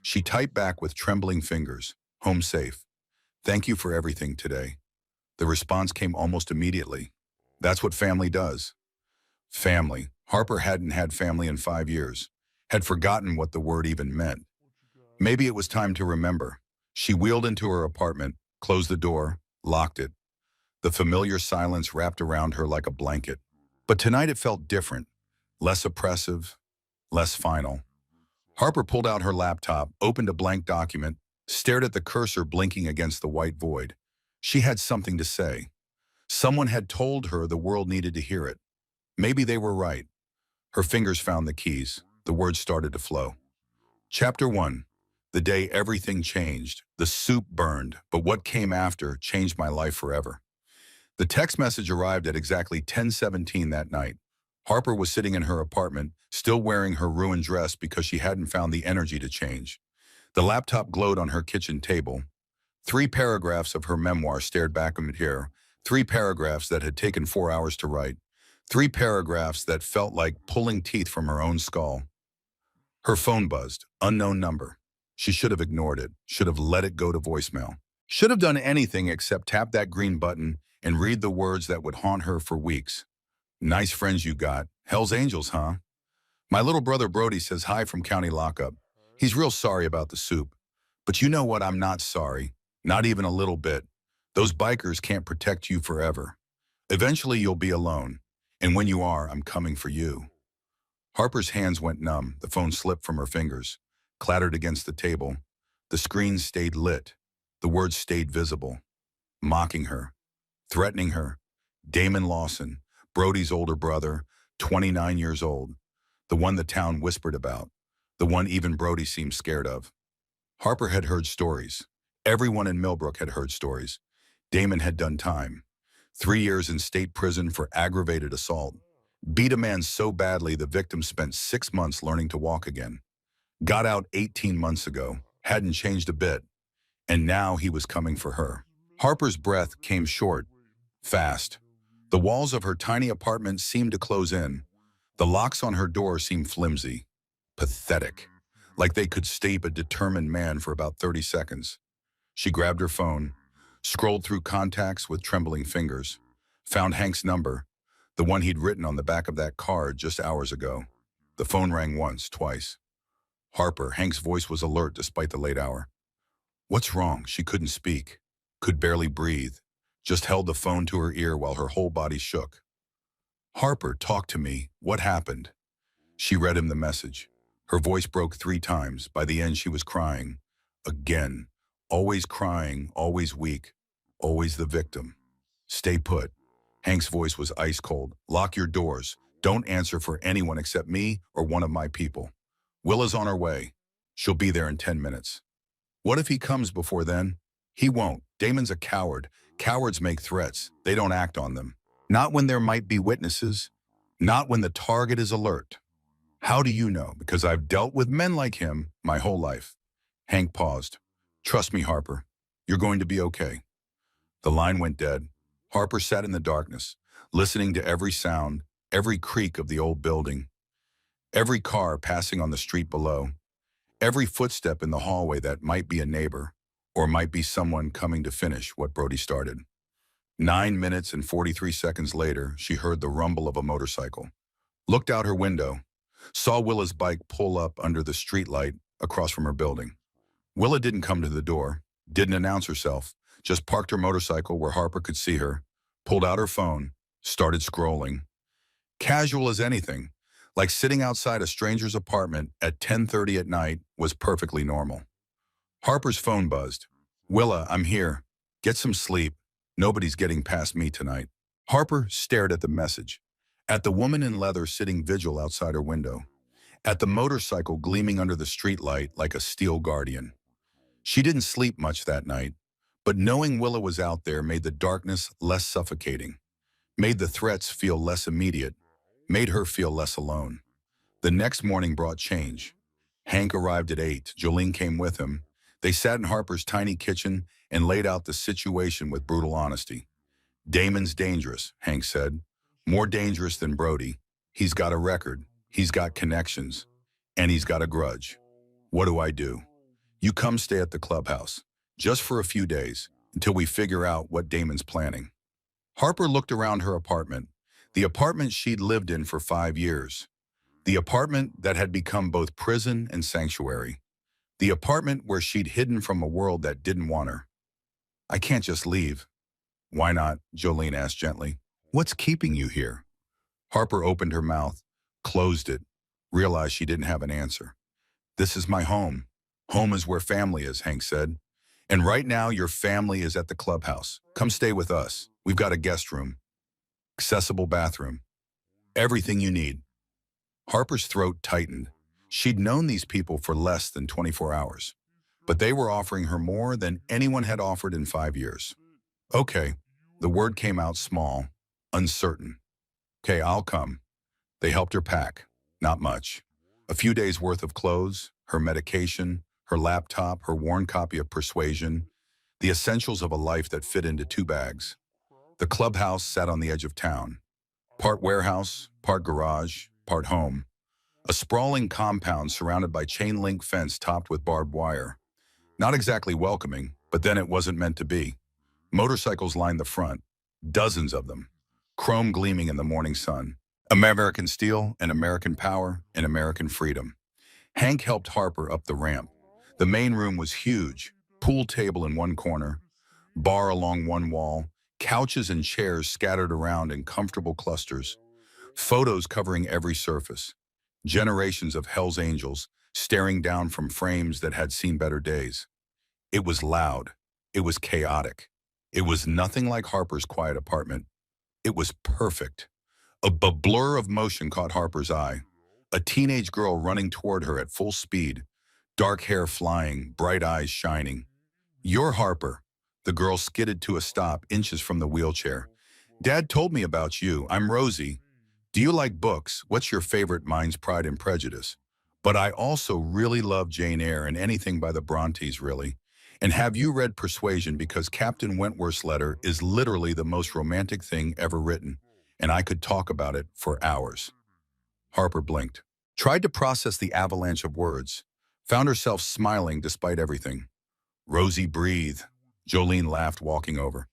She typed back with trembling fingers, "Home safe. Thank you for everything today." The response came almost immediately. That's what family does. Family. Harper hadn't had family in 5 years, had forgotten what the word even meant. Maybe it was time to remember. She wheeled into her apartment, closed the door, locked it. The familiar silence wrapped around her like a blanket. But tonight it felt different, less oppressive, less final. Harper pulled out her laptop, opened a blank document, stared at the cursor blinking against the white void. She had something to say. Someone had told her the world needed to hear it. Maybe they were right. Her fingers found the keys. The words started to flow. Chapter 1. The day everything changed. The soup burned, but what came after changed my life forever. The text message arrived at exactly 10:17 that night. Harper was sitting in her apartment, still wearing her ruined dress because she hadn't found the energy to change. The laptop glowed on her kitchen table. 3 paragraphs of her memoir stared back at her. 3 paragraphs that had taken 4 hours to write. 3 paragraphs that felt like pulling teeth from her own skull. Her phone buzzed. Unknown number. She should have ignored it, should have let it go to voicemail. Should have done anything except tap that green button and read the words that would haunt her for weeks. "Nice friends you got. Hell's Angels, huh? My little brother Brody says hi from county lockup. He's real sorry about the soup. But you know what? I'm not sorry. Not even a little bit. Those bikers can't protect you forever. Eventually you'll be alone. And when you are, I'm coming for you." Harper's hands went numb. The phone slipped from her fingers, clattered against the table. The screen stayed lit. The words stayed visible. Mocking her. Threatening her. Damon Lawson, Brody's older brother, 29 years old. The one the town whispered about. The one even Brody seemed scared of. Harper had heard stories. Everyone in Millbrook had heard stories. Damon had done time. 3 years in state prison for aggravated assault. Beat a man so badly the victim spent 6 months learning to walk again. Got out 18 months ago. Hadn't changed a bit. And now he was coming for her. Harper's breath came short, fast. The walls of her tiny apartment seemed to close in. The locks on her door seemed flimsy, pathetic, like they could stave a determined man for about 30 seconds. She grabbed her phone, scrolled through contacts with trembling fingers, found Hank's number, the one he'd written on the back of that card just hours ago. The phone rang once, twice. Harper, Hank's voice was alert despite the late hour. "What's wrong?" She couldn't speak, could barely breathe, just held the phone to her ear while her whole body shook. "Harper, talk to me. What happened?" She read him the message. Her voice broke 3 times. By the end, she was crying. Again. Always crying, always weak, always the victim. "Stay put." Hank's voice was ice cold. "Lock your doors. Don't answer for anyone except me or one of my people. Willa's on her way. She'll be there in 10 minutes. What if he comes before then? He won't. Damon's a coward. Cowards make threats. They don't act on them. Not when there might be witnesses. Not when the target is alert. How do you know? Because I've dealt with men like him my whole life." Hank paused. "Trust me, Harper. You're going to be okay." The line went dead. Harper sat in the darkness, listening to every sound, every creak of the old building, every car passing on the street below, every footstep in the hallway that might be a neighbor, or might be someone coming to finish what Brody started. 9 minutes and 43 seconds later, she heard the rumble of a motorcycle. Looked out her window, saw Willa's bike pull up under the streetlight across from her building. Willa didn't come to the door, didn't announce herself, just parked her motorcycle where Harper could see her, pulled out her phone, started scrolling. Casual as anything, like sitting outside a stranger's apartment at 10:30 at night was perfectly normal. Harper's phone buzzed. "Willa, I'm here. Get some sleep. Nobody's getting past me tonight." Harper stared at the message, at the woman in leather sitting vigil outside her window, at the motorcycle gleaming under the streetlight like a steel guardian. She didn't sleep much that night, but knowing Willa was out there made the darkness less suffocating, made the threats feel less immediate, made her feel less alone. The next morning brought change. Hank arrived at 8. Jolene came with him. They sat in Harper's tiny kitchen and laid out the situation with brutal honesty. "Damon's dangerous," Hank said. "More dangerous than Brody. He's got a record. He's got connections, and he's got a grudge. What do I do? You come stay at the clubhouse, just for a few days, until we figure out what Damon's planning. Harper looked around her apartment, the apartment she'd lived in for 5 years. The apartment that had become both prison and sanctuary. The apartment where she'd hidden from a world that didn't want her. I can't just leave. Why not? Jolene asked gently. What's keeping you here? Harper opened her mouth, closed it, realized she didn't have an answer. This is my home. Home is where family is, Hank said. And right now your family is at the clubhouse. Come stay with us. We've got a guest room, accessible bathroom, everything you need. Harper's throat tightened. She'd known these people for less than 24 hours, but they were offering her more than anyone had offered in 5 years. Okay, the word came out small, uncertain. Okay, I'll come. They helped her pack. Not much. A few days' worth of clothes, her medication, her laptop, her worn copy of Persuasion, the essentials of a life that fit into 2 bags. The clubhouse sat on the edge of town. Part warehouse, part garage, part home. A sprawling compound surrounded by chain-link fence topped with barbed wire. Not exactly welcoming, but then it wasn't meant to be. Motorcycles lined the front, dozens of them, chrome gleaming in the morning sun. American steel and American power and American freedom. Hank helped Harper up the ramp. The main room was huge, pool table in one corner, bar along one wall, couches and chairs scattered around in comfortable clusters, photos covering every surface, generations of Hell's Angels staring down from frames that had seen better days. It was loud. It was chaotic. It was nothing like Harper's quiet apartment. It was perfect. A blur of motion caught Harper's eye. A teenage girl running toward her at full speed, dark hair flying, bright eyes shining. You're Harper. The girl skidded to a stop inches from the wheelchair. Dad told me about you. I'm Rosie. Do you like books? What's your favorite? Mine's Pride and Prejudice. But I also really love Jane Eyre and anything by the Brontes, really. And have you read Persuasion? Because Captain Wentworth's letter is literally the most romantic thing ever written, and I could talk about it for hours. Harper blinked, tried to process the avalanche of words, found herself smiling despite everything. Rosie, breathe. Jolene laughed, walking over.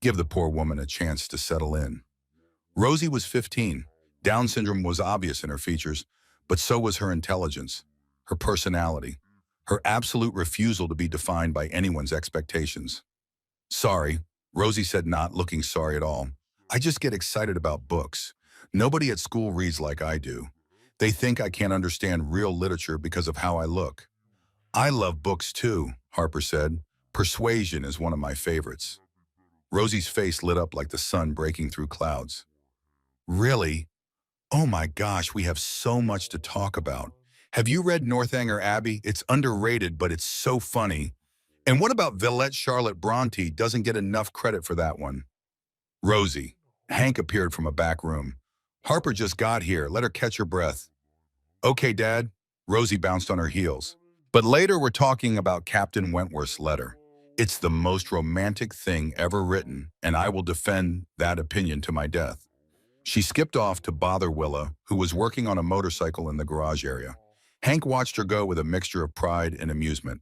Give the poor woman a chance to settle in. Rosie was 15. Down syndrome was obvious in her features, but so was her intelligence, her personality, her absolute refusal to be defined by anyone's expectations. Sorry, Rosie said, not looking sorry at all. I just get excited about books. Nobody at school reads like I do. They think I can't understand real literature because of how I look. I love books too, Harper said. Persuasion is one of my favorites. Rosie's face lit up like the sun breaking through clouds. Really? Oh my gosh, we have so much to talk about. Have you read Northanger Abbey? It's underrated, but it's so funny. And what about Villette? Charlotte Bronte doesn't get enough credit for that one. Rosie. Hank appeared from a back room. Harper just got here. Let her catch her breath. Okay, Dad. Rosie bounced on her heels. But later we're talking about Captain Wentworth's letter. It's the most romantic thing ever written, and I will defend that opinion to my death. She skipped off to bother Willa, who was working on a motorcycle in the garage area. Hank watched her go with a mixture of pride and amusement.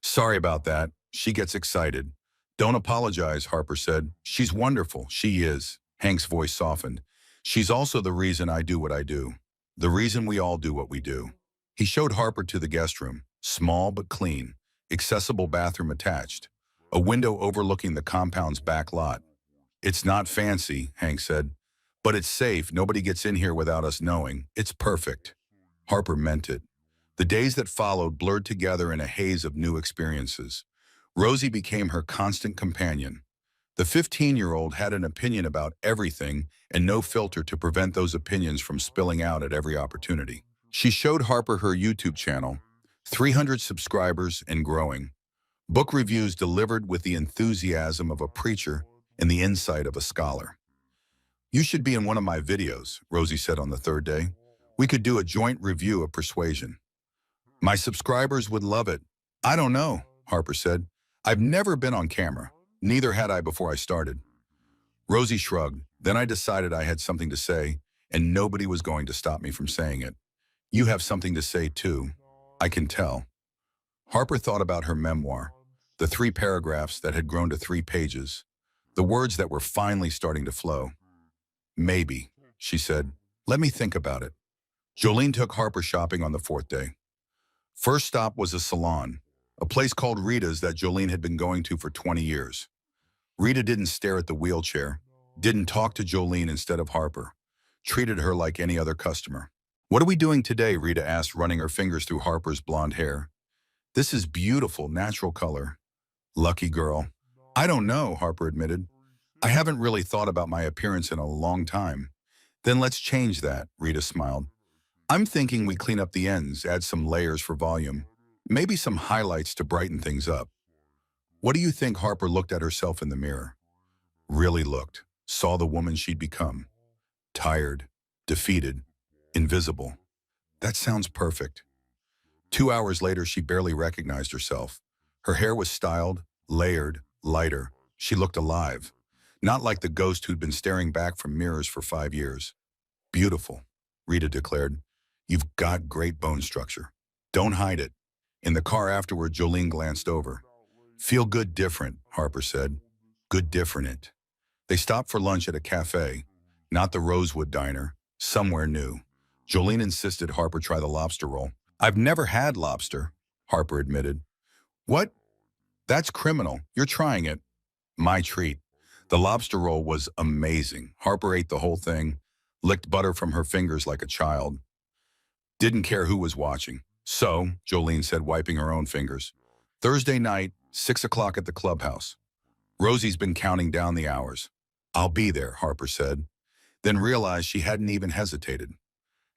Sorry about that. She gets excited. Don't apologize, Harper said. She's wonderful. She is. Hank's voice softened. She's also the reason I do what I do. The reason we all do what we do. He showed Harper to the guest room. Small but clean. Accessible bathroom attached. A window overlooking the compound's back lot. It's not fancy, Hank said. But it's safe. Nobody gets in here without us knowing. It's perfect. Harper meant it. The days that followed blurred together in a haze of new experiences. Rosie became her constant companion. The 15-year-old had an opinion about everything and no filter to prevent those opinions from spilling out at every opportunity. She showed Harper her YouTube channel, 300 subscribers and growing. Book reviews delivered with the enthusiasm of a preacher and the insight of a scholar. You should be in one of my videos, Rosie said on the third day. We could do a joint review of Persuasion. My subscribers would love it. I don't know, Harper said. I've never been on camera. Neither had I before I started. Rosie shrugged. Then I decided I had something to say, and nobody was going to stop me from saying it. You have something to say, too. I can tell. Harper thought about her memoir, the 3 paragraphs that had grown to 3 pages, the words that were finally starting to flow. Maybe, she said. Let me think about it. Jolene took Harper shopping on the 4th day. First stop was a salon, a place called Rita's that Jolene had been going to for 20 years. Rita didn't stare at the wheelchair, didn't talk to Jolene instead of Harper, treated her like any other customer. What are we doing today? Rita asked, running her fingers through Harper's blonde hair. This is beautiful, natural color. Lucky girl. I don't know, Harper admitted. I haven't really thought about my appearance in a long time. Then let's change that, Rita smiled. I'm thinking we clean up the ends, add some layers for volume, maybe some highlights to brighten things up. What do you think? Harper looked at herself in the mirror. Really looked, saw the woman she'd become. Tired, defeated, invisible. That sounds perfect. 2 hours later, she barely recognized herself. Her hair was styled, layered, lighter. She looked alive, not like the ghost who'd been staring back from mirrors for 5 years. Beautiful, Rita declared. You've got great bone structure. Don't hide it. In the car afterward, Jolene glanced over. Feel good different, Harper said. Good different. They stopped for lunch at a cafe, not the Rosewood Diner, somewhere new. Jolene insisted Harper try the lobster roll. I've never had lobster, Harper admitted. What? That's criminal. You're trying it. My treat. The lobster roll was amazing. Harper ate the whole thing, licked butter from her fingers like a child. Didn't care who was watching. So, Jolene said, wiping her own fingers. Thursday night, 6 o'clock at the clubhouse. Rosie's been counting down the hours. I'll be there, Harper said, then realized she hadn't even hesitated.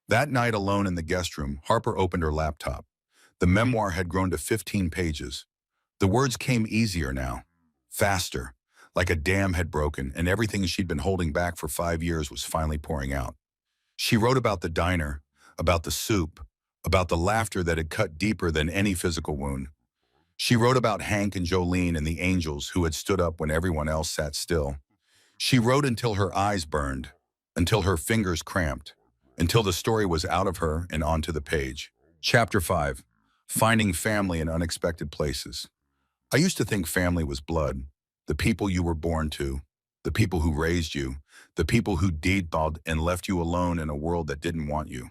That night alone in the guest room, Harper opened her laptop. The memoir had grown to 15 pages. The words came easier now, faster, like a dam had broken and everything she'd been holding back for 5 years was finally pouring out. She wrote about the diner, about the soup, about the laughter that had cut deeper than any physical wound. She wrote about Hank and Jolene and the angels who had stood up when everyone else sat still. She wrote until her eyes burned, until her fingers cramped, until the story was out of her and onto the page. Chapter 5. Finding family in unexpected places. I used to think family was blood, the people you were born to, the people who raised you, the people who deedballed and left you alone in a world that didn't want you.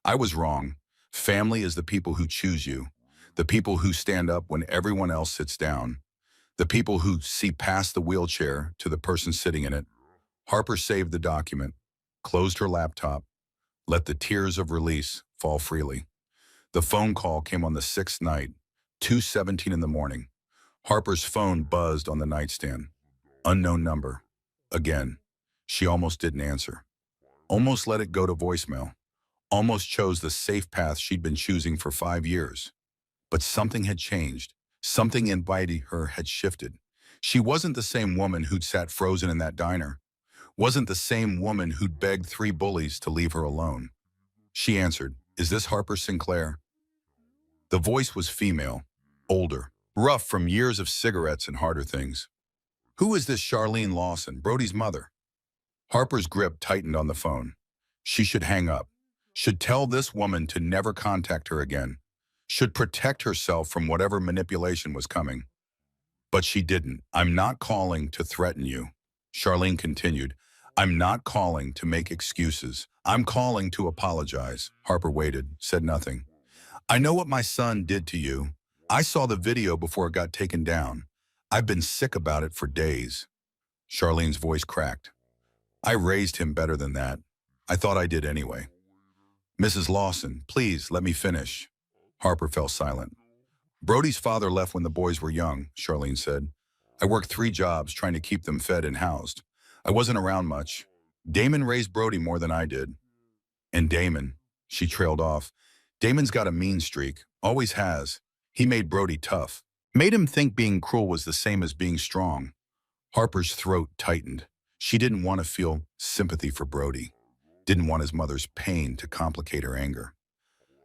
I was wrong. Family is the people who choose you, the people who stand up when everyone else sits down, the people who see past the wheelchair to the person sitting in it. Harper saved the document, closed her laptop, let the tears of release fall freely. The phone call came on the 6th night, 2:17 in the morning. Harper's phone buzzed on the nightstand. Unknown number. Again. She almost didn't answer. Almost let it go to voicemail. Almost chose the safe path she'd been choosing for 5 years. But something had changed. Something inside her had shifted. She wasn't the same woman who'd sat frozen in that diner. Wasn't the same woman who'd begged 3 bullies to leave her alone. She answered, "Is this Harper Sinclair?" The voice was female, older, rough from years of cigarettes and harder things. "Who is this Charlene Lawson, Brody's mother?" Harper's grip tightened on the phone. She should hang up. Should tell this woman to never contact her again. Should protect herself from whatever manipulation was coming. But she didn't. "I'm not calling to threaten you," Charlene continued. "I'm not calling to make excuses. I'm calling to apologize." Harper waited, said nothing. "I know what my son did to you. I saw the video before it got taken down. I've been sick about it for days." Charlene's voice cracked. "I raised him better than that. I thought I did anyway." "Mrs. Lawson, please let me finish." Harper fell silent. "Brody's father left when the boys were young," Charlene said. "I worked 3 jobs trying to keep them fed and housed. I wasn't around much. Damon raised Brody more than I did." "And Damon," she trailed off. "Damon's got a mean streak, always has. He made Brody tough. Made him think being cruel was the same as being strong." Harper's throat tightened. She didn't want to feel sympathy for Brody. Didn't want his mother's pain to complicate her anger.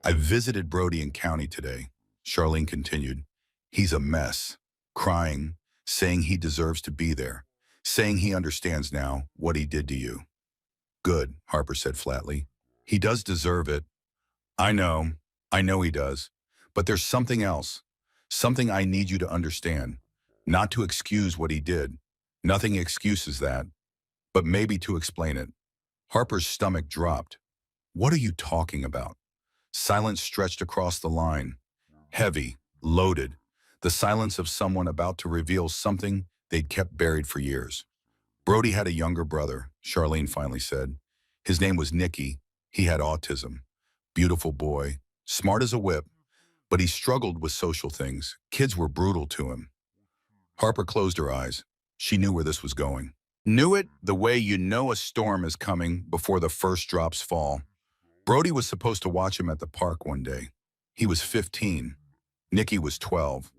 "I visited Brody in county today," Charlene continued. "He's a mess, crying, saying he deserves to be there, saying he understands now what he did to you." Good, Harper said flatly. He does deserve it. I know. I know he does. But there's something else. Something I need you to understand. Not to excuse what he did. Nothing excuses that. But maybe to explain it. Harper's stomach dropped. What are you talking about? Silence stretched across the line. Heavy, loaded. The silence of someone about to reveal something they'd kept buried for years. Brody had a younger brother, Charlene finally said. His name was Nicky. He had autism. Beautiful boy, smart as a whip, but he struggled with social things. Kids were brutal to him. Harper closed her eyes. She knew where this was going. Knew it the way you know a storm is coming before the first drops fall. Brody was supposed to watch him at the park one day. He was 15. Nicky was 12.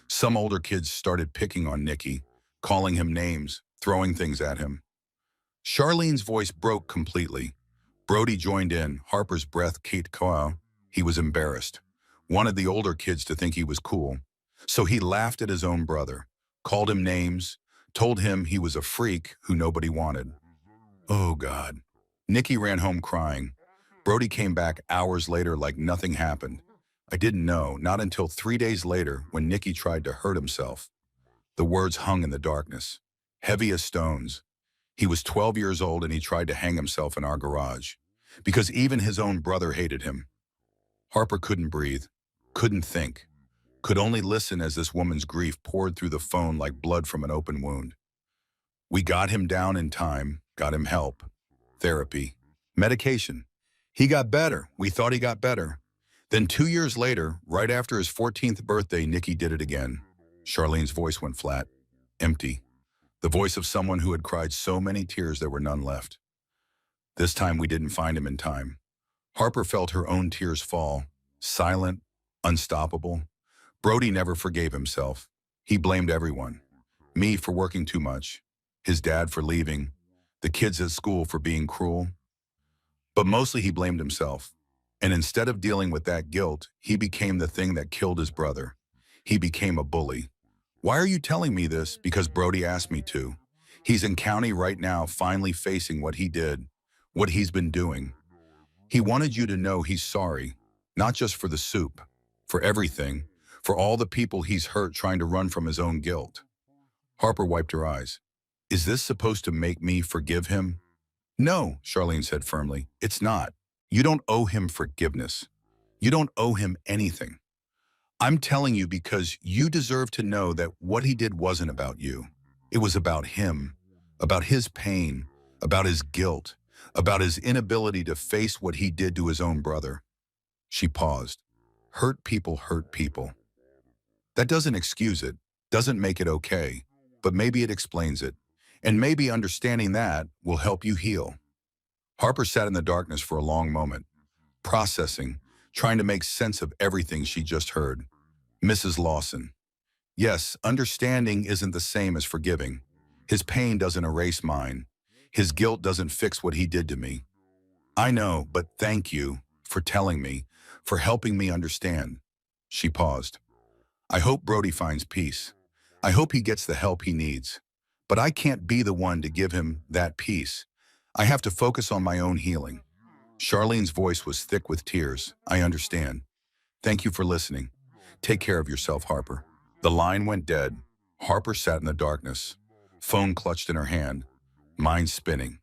Some older kids started picking on Nicky, calling him names, throwing things at him. Charlene's voice broke completely. Brody joined in, Harper's breath caught coil. He was embarrassed. Wanted the older kids to think he was cool. So he laughed at his own brother, called him names, told him he was a freak who nobody wanted. Oh, God. Nicky ran home crying. Brody came back hours later like nothing happened. I didn't know, not until 3 days later when Nicky tried to hurt himself. The words hung in the darkness, heavy as stones. He was 12 years old and he tried to hang himself in our garage. Because even his own brother hated him. Harper couldn't breathe, couldn't think, could only listen as this woman's grief poured through the phone like blood from an open wound. We got him down in time, got him help, therapy, medication. He got better. We thought he got better. Then 2 years later, right after his 14th birthday, Nicky did it again. Charlene's voice went flat, empty. The voice of someone who had cried so many tears there were none left. This time we didn't find him in time. Harper felt her own tears fall, silent, unstoppable. Brody never forgave himself. He blamed everyone. Me for working too much, his dad for leaving, the kids at school for being cruel. But mostly he blamed himself. And instead of dealing with that guilt, he became the thing that killed his brother. He became a bully. Why are you telling me this? Because Brody asked me to. He's in county right now, finally facing what he did, what he's been doing. He wanted you to know he's sorry, not just for the soup, for everything, for all the people he's hurt trying to run from his own guilt. Harper wiped her eyes. Is this supposed to make me forgive him? No, Charlene said firmly, it's not. You don't owe him forgiveness. You don't owe him anything. I'm telling you because you deserve to know that what he did wasn't about you. It was about him, about his pain, about his guilt, about his inability to face what he did to his own brother. She paused. Hurt people hurt people. That doesn't excuse it, doesn't make it okay, but maybe it explains it. And maybe understanding that will help you heal. Harper sat in the darkness for a long moment, processing, trying to make sense of everything she just heard. Mrs. Lawson. Yes, understanding isn't the same as forgiving. His pain doesn't erase mine. His guilt doesn't fix what he did to me. I know, but thank you for telling me, for helping me understand. She paused. I hope Brody finds peace. I hope he gets the help he needs. But I can't be the one to give him that peace. I have to focus on my own healing. Charlene's voice was thick with tears. I understand. Thank you for listening. Take care of yourself, Harper. The line went dead. Harper sat in the darkness, phone clutched in her hand, mind spinning.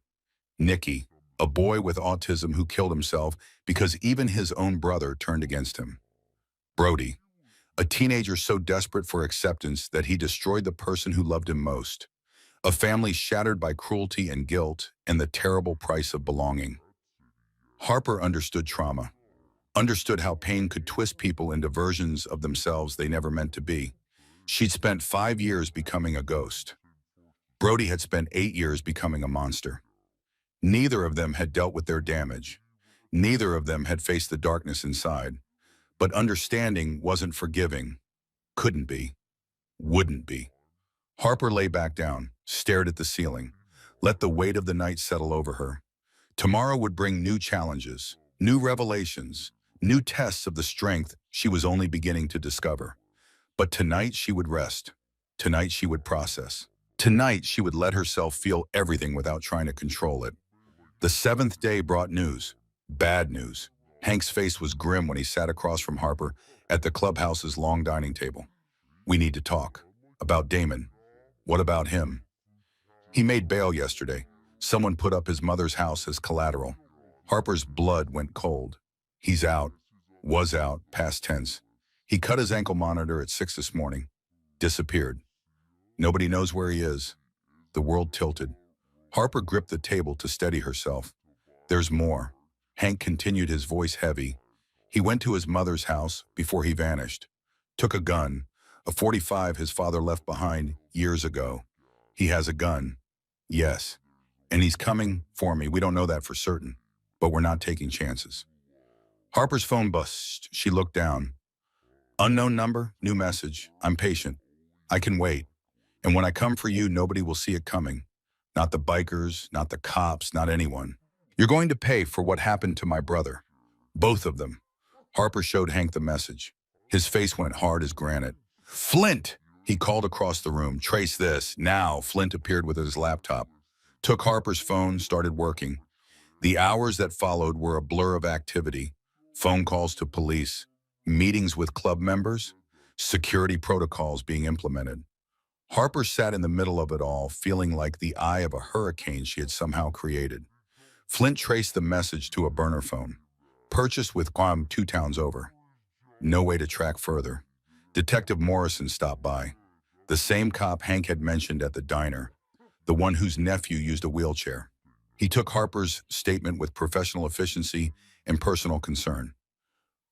Nicky, a boy with autism who killed himself because even his own brother turned against him. Brody, a teenager so desperate for acceptance that he destroyed the person who loved him most. A family shattered by cruelty and guilt and the terrible price of belonging. Harper understood trauma, understood how pain could twist people into versions of themselves they never meant to be. She'd spent 5 years becoming a ghost. Brody had spent 8 years becoming a monster. Neither of them had dealt with their damage. Neither of them had faced the darkness inside. But understanding wasn't forgiving. Couldn't be. Wouldn't be. Harper lay back down, stared at the ceiling, let the weight of the night settle over her. Tomorrow would bring new challenges, new revelations, new tests of the strength she was only beginning to discover. But tonight she would rest. Tonight she would process. Tonight she would let herself feel everything without trying to control it. The seventh day brought news. Bad news. Hank's face was grim when he sat across from Harper at the clubhouse's long dining table. We need to talk. About Damon. What about him? He made bail yesterday. Someone put up his mother's house as collateral. Harper's blood went cold. He's out. Was out, past tense. He cut his ankle monitor at 6 this morning. Disappeared. Nobody knows where he is. The world tilted. Harper gripped the table to steady herself. There's more. Hank continued, his voice heavy. He went to his mother's house before he vanished. Took a gun, a .45 his father left behind years ago. He has a gun. Yes. And he's coming for me. We don't know that for certain, but we're not taking chances. Harper's phone buzzed. She looked down. Unknown number, new message. I'm patient. I can wait. And when I come for you, nobody will see it coming. Not the bikers, not the cops, not anyone. You're going to pay for what happened to my brother. Both of them. Harper showed Hank the message. His face went hard as granite. Flint! He called across the room. Trace this. Now, Flint appeared with his laptop. Took Harper's phone, started working. The hours that followed were a blur of activity. Phone calls to police, meetings with club members, security protocols being implemented. Harper sat in the middle of it all, feeling like the eye of a hurricane she had somehow created. Flint traced the message to a burner phone, purchased with Guam 2 towns over. No way to track further. Detective Morrison stopped by. The same cop Hank had mentioned at the diner, the one whose nephew used a wheelchair. He took Harper's statement with professional efficiency and personal concern.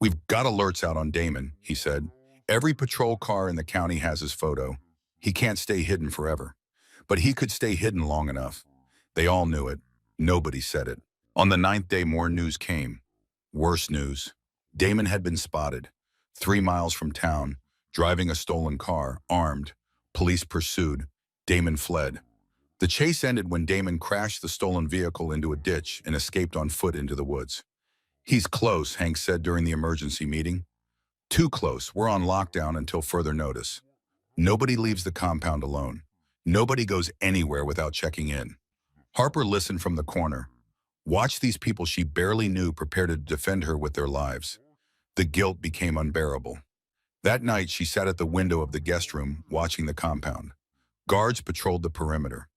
We've got alerts out on Damon, he said. Every patrol car in the county has his photo. He can't stay hidden forever, but he could stay hidden long enough. They all knew it. Nobody said it. On the 9th day, more news came. Worse news. Damon had been spotted, 3 miles from town, driving a stolen car, armed. Police pursued. Damon fled. The chase ended when Damon crashed the stolen vehicle into a ditch and escaped on foot into the woods. He's close, Hank said during the emergency meeting. Too close. We're on lockdown until further notice. Nobody leaves the compound alone. Nobody goes anywhere without checking in. Harper listened from the corner. Watched these people she barely knew prepare to defend her with their lives. The guilt became unbearable. That night, she sat at the window of the guest room, watching the compound. Guards patrolled the perimeter.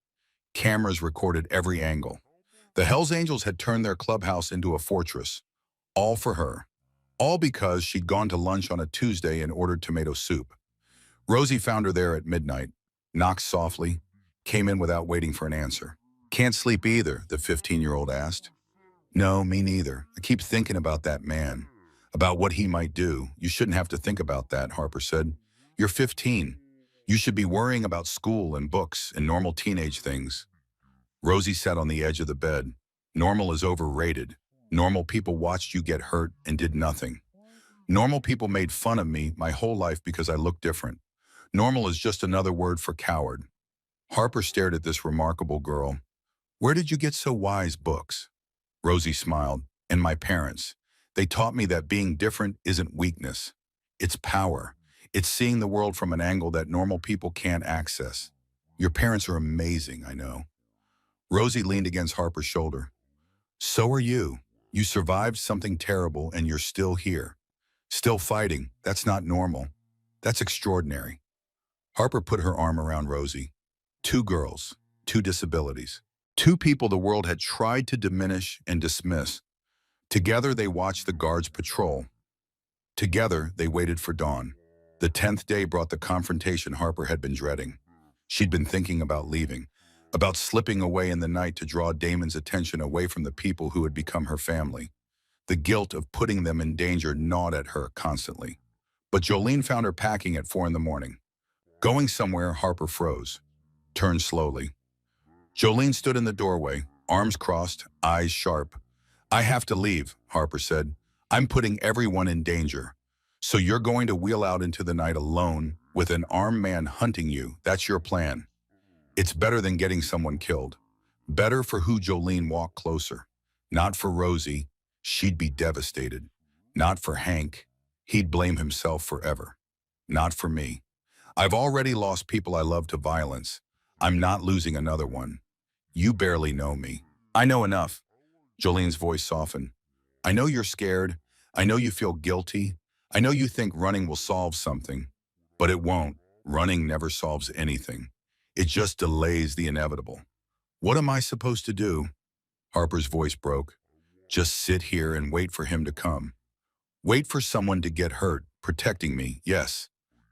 Cameras recorded every angle. The hellsangels had turned their clubhouse into a fortress. All for her. All because she'd gone to lunch on a Tuesday and ordered tomato soup. Rosie found her there at midnight, knocked softly, came in without waiting for an answer. Can't sleep either, the 15-year-old asked. No, me neither. I keep thinking about that man, about what he might do. You shouldn't have to think about that, Harper said. You're 15. You should be worrying about school and books and normal teenage things. Rosie sat on the edge of the bed. Normal is overrated. Normal people watched you get hurt and did nothing. Normal people made fun of me my whole life because I looked different. Normal is just another word for coward. Harper stared at this remarkable girl. Where did you get so wise, books? Rosie smiled. And my parents. They taught me that being different isn't weakness. It's power. It's seeing the world from an angle that normal people can't access. Your parents are amazing, I know. Rosie leaned against Harper's shoulder. So are you. You survived something terrible and you're still here. Still fighting. That's not normal. That's extraordinary. Harper put her arm around Rosie. 2 girls, 2 disabilities. 2 people the world had tried to diminish and dismiss. Together they watched the guards patrol. Together they waited for dawn. The 10th day brought the confrontation Harper had been dreading. She'd been thinking about leaving, about slipping away in the night to draw Damon's attention away from the people who had become her family. The guilt of putting them in danger gnawed at her constantly. But Jolene found her packing at 4 in the morning. Going somewhere, Harper froze, turned slowly. Jolene stood in the doorway, arms crossed, eyes sharp. I have to leave, Harper said. I'm putting everyone in danger. So you're going to wheel out into the night alone with an armed man hunting you. That's your plan. It's better than getting someone killed. Better for who Jolene walked closer. Not for Rosie. She'd be devastated. Not for Hank. He'd blame himself forever. Not for me. I've already lost people I love to violence. I'm not losing another one. You barely know me. I know enough. Jolene's voice softened. I know you're scared. I know you feel guilty. I know you think running will solve something. But it won't. Running never solves anything. It just delays the inevitable. What am I supposed to do? Harper's voice broke. Just sit here and wait for him to come. Wait for someone to get hurt, protecting me, yes.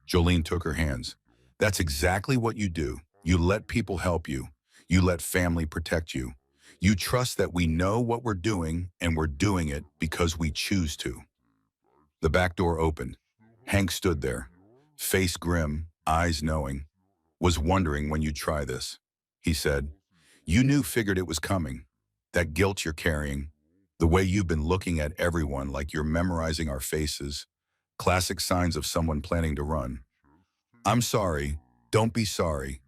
Jolene took her hands. That's exactly what you do. You let people help you. You let family protect you. You trust that we know what we're doing and we're doing it because we choose to. The back door opened. Hank stood there, face grim, eyes knowing. Was wondering when you'd try this. He said, you figured it was coming. That guilt you're carrying. The way you've been looking at everyone like you're memorizing our faces. Classic signs of someone planning to run. I'm sorry. Don't be sorry.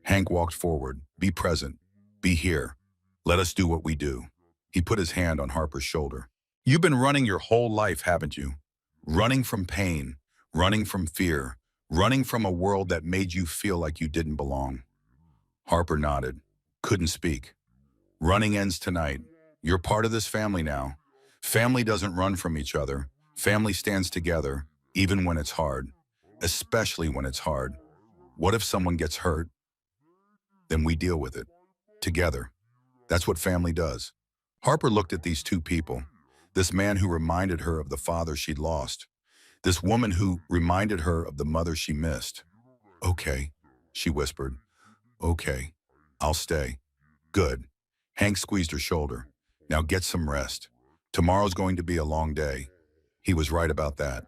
Hank walked forward. Be present. Be here. Let us do what we do. He put his hand on Harper's shoulder. You've been running your whole life, haven't you? Running from pain, running from fear, running from a world that made you feel like you didn't belong. Harper nodded. Couldn't speak. Running ends tonight. You're part of this family now. Family doesn't run from each other. Family stands together, even when it's hard. Especially when it's hard. What if someone gets hurt? Then we deal with it. Together. That's what family does. Harper looked at these two people. This man who reminded her of the father she'd lost. This woman who reminded her of the mother she missed. Okay, she whispered. Okay, I'll stay. Good. Hank squeezed her shoulder. Now get some rest. Tomorrow's going to be a long day. He was right about that.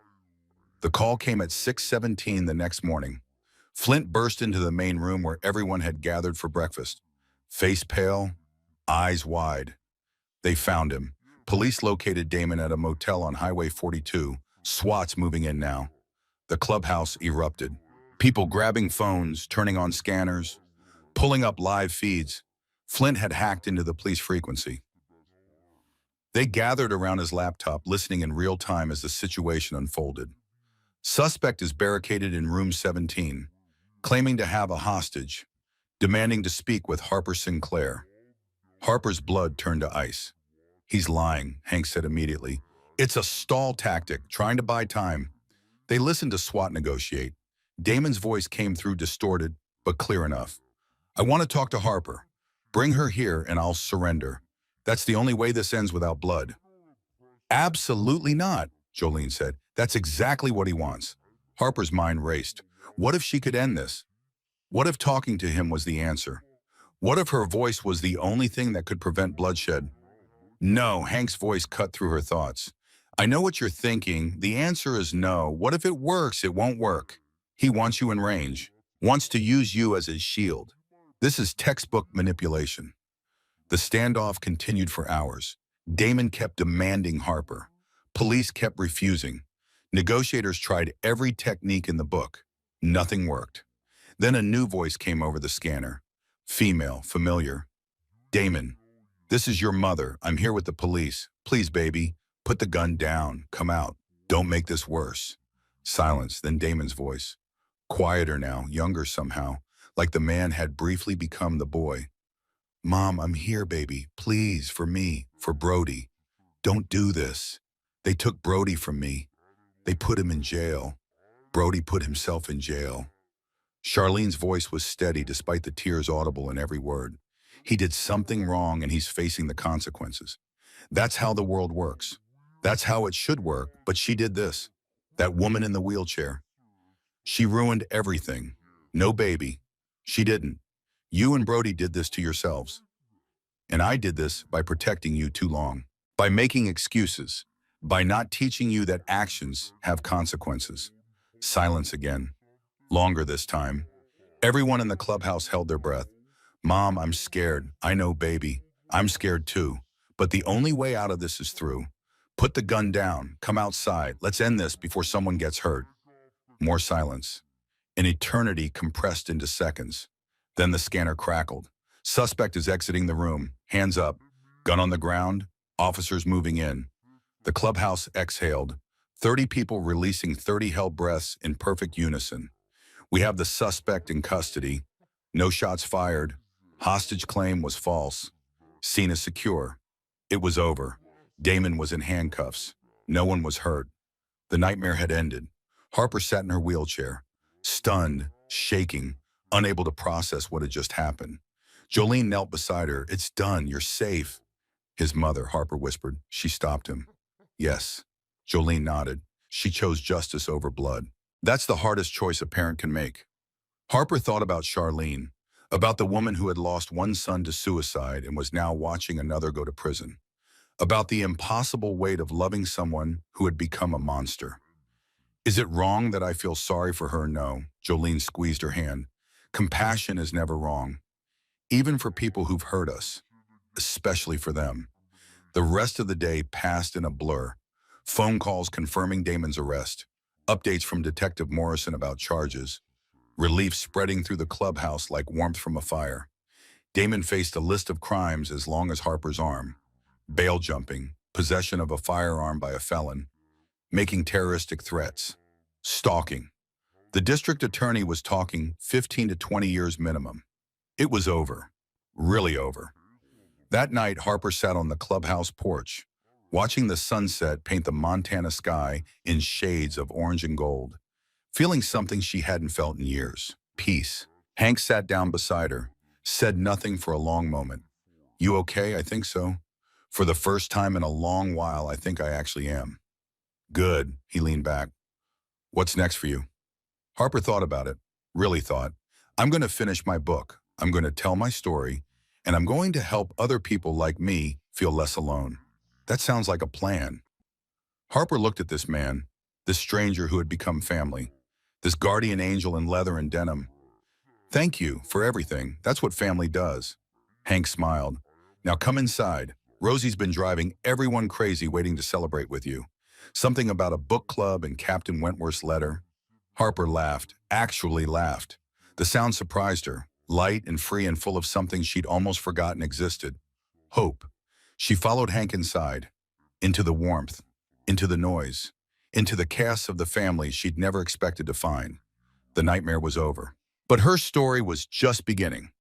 The call came at 6:17 the next morning. Flint burst into the main room where everyone had gathered for breakfast. Face pale, eyes wide. They found him. Police located Damon at a motel on Highway 42. SWAT's moving in now. The clubhouse erupted. People grabbing phones, turning on scanners, pulling up live feeds. Flint had hacked into the police frequency. They gathered around his laptop, listening in real time as the situation unfolded. Suspect is barricaded in room 17, claiming to have a hostage, demanding to speak with Harper Sinclair. Harper's blood turned to ice. He's lying, Hank said immediately. It's a stall tactic, trying to buy time. They listened to SWAT negotiate. Damon's voice came through distorted, but clear enough. I want to talk to Harper. Bring her here and I'll surrender. That's the only way this ends without blood. Absolutely not, Jolene said. That's exactly what he wants. Harper's mind raced. What if she could end this? What if talking to him was the answer? What if her voice was the only thing that could prevent bloodshed? No, Hank's voice cut through her thoughts. I know what you're thinking. The answer is no. What if it works? It won't work. He wants you in range, wants to use you as his shield. This is textbook manipulation. The standoff continued for hours. Damon kept demanding Harper. Police kept refusing. Negotiators tried every technique in the book. Nothing worked. Then a new voice came over the scanner. Female, familiar. Damon, this is your mother. I'm here with the police. Please, baby, put the gun down. Come out. Don't make this worse. Silence, then Damon's voice. Quieter now, younger somehow, like the man had briefly become the boy. Mom, I'm here, baby. Please, for me, for Brody. Don't do this. They took Brody from me. They put him in jail. Brody put himself in jail. Charlene's voice was steady despite the tears audible in every word. He did something wrong and he's facing the consequences. That's how the world works. That's how it should work, but she did this. That woman in the wheelchair. She ruined everything. No baby. She didn't. You and Brody did this to yourselves. And I did this by protecting you too long. By making excuses. By not teaching you that actions have consequences. Silence again. Longer this time. Everyone in the clubhouse held their breath. Mom, I'm scared. I know, baby. I'm scared too. But the only way out of this is through. Put the gun down. Come outside. Let's end this before someone gets hurt. More silence. An eternity compressed into seconds. Then the scanner crackled. Suspect is exiting the room. Hands up. Gun on the ground. Officers moving in. The clubhouse exhaled. 30 people releasing 30 held breaths in perfect unison. We have the suspect in custody. No shots fired. Hostage claim was false. Scene is secure. It was over. Damon was in handcuffs. No one was hurt. The nightmare had ended. Harper sat in her wheelchair, stunned, shaking, unable to process what had just happened. Jolene knelt beside her. "It's done. You're safe." "His mother," Harper whispered. She stopped him. "Yes." Jolene nodded. She chose justice over blood. That's the hardest choice a parent can make. Harper thought about Charlene, about the woman who had lost one son to suicide and was now watching another go to prison, about the impossible weight of loving someone who had become a monster. "Is it wrong that I feel sorry for her?" "No." Jolene squeezed her hand. "Compassion is never wrong, even for people who've hurt us, especially for them." The rest of the day passed in a blur. Phone calls confirming Damon's arrest, updates from Detective Morrison about charges, relief spreading through the clubhouse like warmth from a fire. Damon faced a list of crimes as long as Harper's arm: bail jumping, possession of a firearm by a felon, making terroristic threats, stalking. The district attorney was talking 15 to 20 years minimum. It was over. Really over. That night, Harper sat on the clubhouse porch, watching the sunset paint the Montana sky in shades of orange and gold, feeling something she hadn't felt in years: peace. Hank sat down beside her, said nothing for a long moment. "You okay?" "I think so. For the first time in a long while, I think I actually am." "Good." He leaned back. "What's next for you?" Harper thought about it, really thought. "I'm going to finish my book. I'm going to tell my story, and I'm going to help other people like me feel less alone." That sounds like a plan. Harper looked at this man, this stranger who had become family, this guardian angel in leather and denim. "Thank you for everything. That's what family does." Hank smiled. "Now come inside. Rosie's been driving everyone crazy waiting to celebrate with you. Something about a book club and Captain Wentworth's letter." Harper laughed, actually laughed. The sound surprised her, light and free and full of something she'd almost forgotten existed: hope. She followed Hank inside, into the warmth, into the noise, into the chaos of the family she'd never expected to find. The nightmare was over. But her story was just beginning.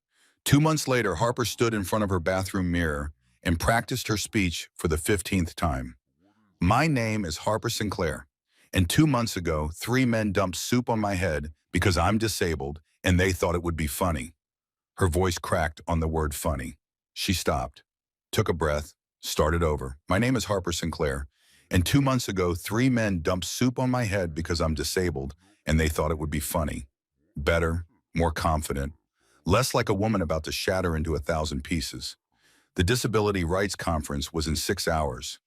2 months later, Harper stood in front of her bathroom mirror and practiced her speech for the 15th time. "My name is Harper Sinclair, and 2 months ago, 3 men dumped soup on my head because I'm disabled, and they thought it would be funny." Her voice cracked on the word funny. She stopped, took a breath, started over. "My name is Harper Sinclair, and 2 months ago, 3 men dumped soup on my head because I'm disabled, and they thought it would be funny." Better, more confident, less like a woman about to shatter into 1,000 pieces. The Disability Rights Conference was in 6 hours.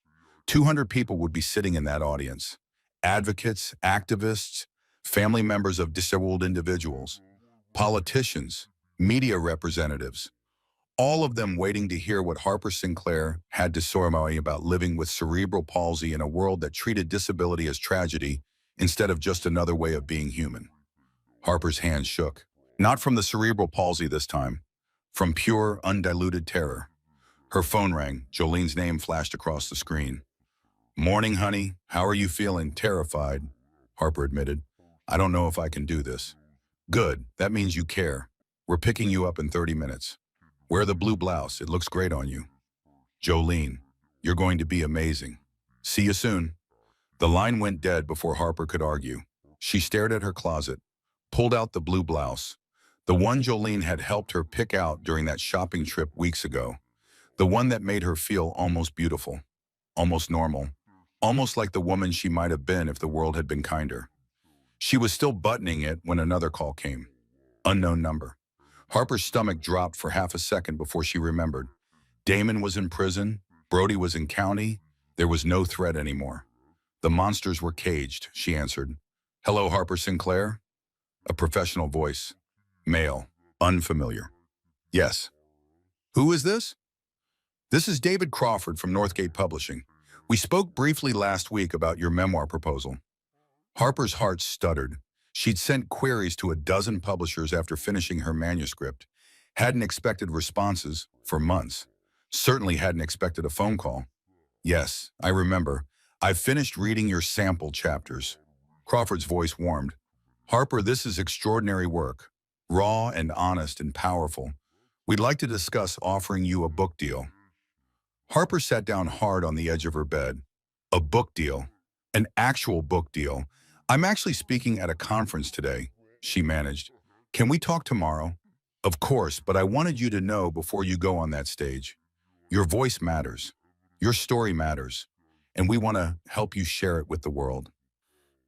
200 people would be sitting in that audience. Advocates, activists, family members of disabled individuals, politicians, media representatives, all of them waiting to hear what Harper Sinclair had to say about living with cerebral palsy in a world that treated disability as tragedy instead of just another way of being human. Harper's hand shook. Not from the cerebral palsy this time, from pure, undiluted terror. Her phone rang. Jolene's name flashed across the screen. "Morning, honey. How are you feeling?" "Terrified," Harper admitted. "I don't know if I can do this." "Good. That means you care. We're picking you up in 30 minutes. Wear the blue blouse. It looks great on you." "Jolene, you're going to be amazing. See you soon." The line went dead before Harper could argue. She stared at her closet, pulled out the blue blouse, the one Jolene had helped her pick out during that shopping trip weeks ago, the one that made her feel almost beautiful, almost normal, almost like the woman she might have been if the world had been kinder. She was still buttoning it when another call came. Unknown number. Harper's stomach dropped for half a second before she remembered. Damon was in prison, Brody was in county, there was no threat anymore. The monsters were caged, she answered. "Hello, Harper Sinclair?" A professional voice. Male. Unfamiliar. "Yes." "Who is this?" "This is David Crawford from Northgate Publishing. We spoke briefly last week about your memoir proposal." Harper's heart stuttered. She'd sent queries to a dozen publishers after finishing her manuscript. Hadn't expected responses for months. Certainly hadn't expected a phone call. "Yes, I remember. I've finished reading your sample chapters." Crawford's voice warmed. "Harper, this is extraordinary work. Raw and honest and powerful. We'd like to discuss offering you a book deal." Harper sat down hard on the edge of her bed. A book deal. An actual book deal. I'm actually speaking at a conference today, she managed. Can we talk tomorrow? Of course, but I wanted you to know before you go on that stage. Your voice matters. Your story matters. And we want to help you share it with the world.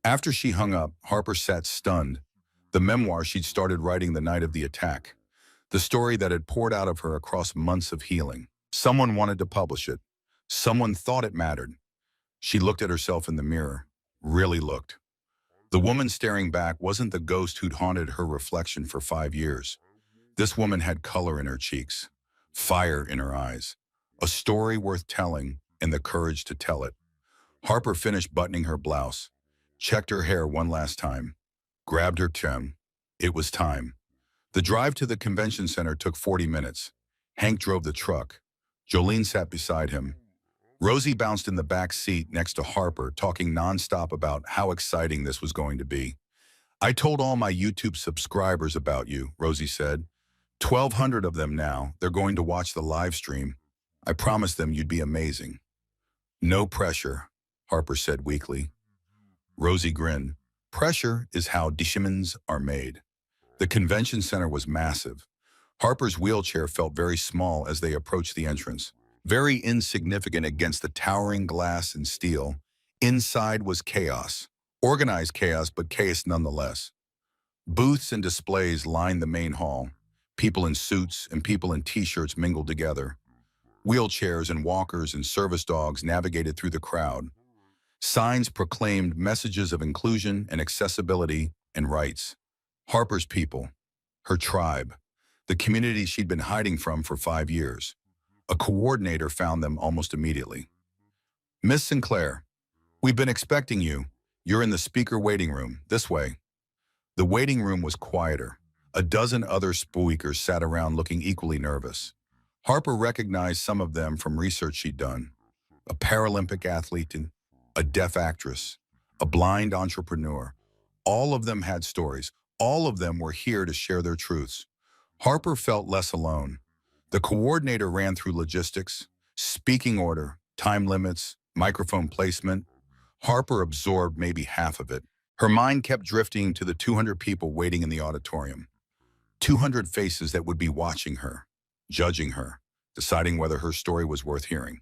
After she hung up, Harper sat stunned. The memoir she'd started writing the night of the attack. The story that had poured out of her across months of healing. Someone wanted to publish it. Someone thought it mattered. She looked at herself in the mirror. Really looked. The woman staring back wasn't the ghost who'd haunted her reflection for 5 years. This woman had color in her cheeks, fire in her eyes, a story worth telling, and the courage to tell it. Harper finished buttoning her blouse, checked her hair one last time, grabbed her chin. It was time. The drive to the convention center took 40 minutes. Hank drove the truck. Jolene sat beside him. Rosie bounced in the back seat next to Harper, talking nonstop about how exciting this was going to be. I told all my YouTube subscribers about you, Rosie said. 1,200 of them now. They're going to watch the live stream. I promised them you'd be amazing. No pressure, Harper said weakly. Rosie grinned. Pressure is how decisions are made. The convention center was massive. Harper's wheelchair felt very small as they approached the entrance, very insignificant against the towering glass and steel. Inside was chaos. Organized chaos, but chaos nonetheless. Booths and displays lined the main hall. People in suits and people in t-shirts mingled together. Wheelchairs and walkers and service dogs navigated through the crowd. Signs proclaimed messages of inclusion and accessibility and rights. Harper's people, her tribe, the community she'd been hiding from for 5 years. A coordinator found them almost immediately. Miss Sinclair, we've been expecting you. You're in the speaker waiting room, this way. The waiting room was quieter. A dozen other speakers sat around looking equally nervous. Harper recognized some of them from research she'd done. A Paralympic athlete, a deaf actress, a blind entrepreneur. All of them had stories. All of them were here to share their truths. Harper felt less alone. The coordinator ran through logistics, speaking order, time limits, microphone placement. Harper absorbed maybe half of it. Her mind kept drifting to the 200 people waiting in the auditorium. 200 faces that would be watching her, judging her, deciding whether her story was worth hearing.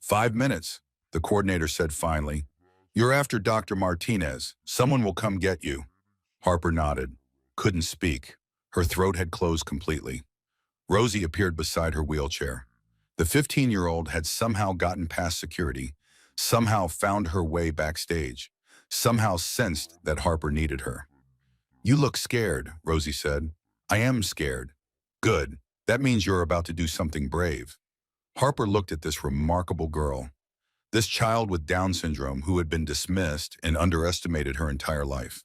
5 minutes, the coordinator said finally. You're after Dr. Martinez. Someone will come get you. Harper nodded, couldn't speak. Her throat had closed completely. Rosie appeared beside her wheelchair. The 15-year-old had somehow gotten past security, somehow found her way backstage, somehow sensed that Harper needed her. You look scared, Rosie said. I am scared. Good. That means you're about to do something brave. Harper looked at this remarkable girl, this child with Down syndrome who had been dismissed and underestimated her entire life.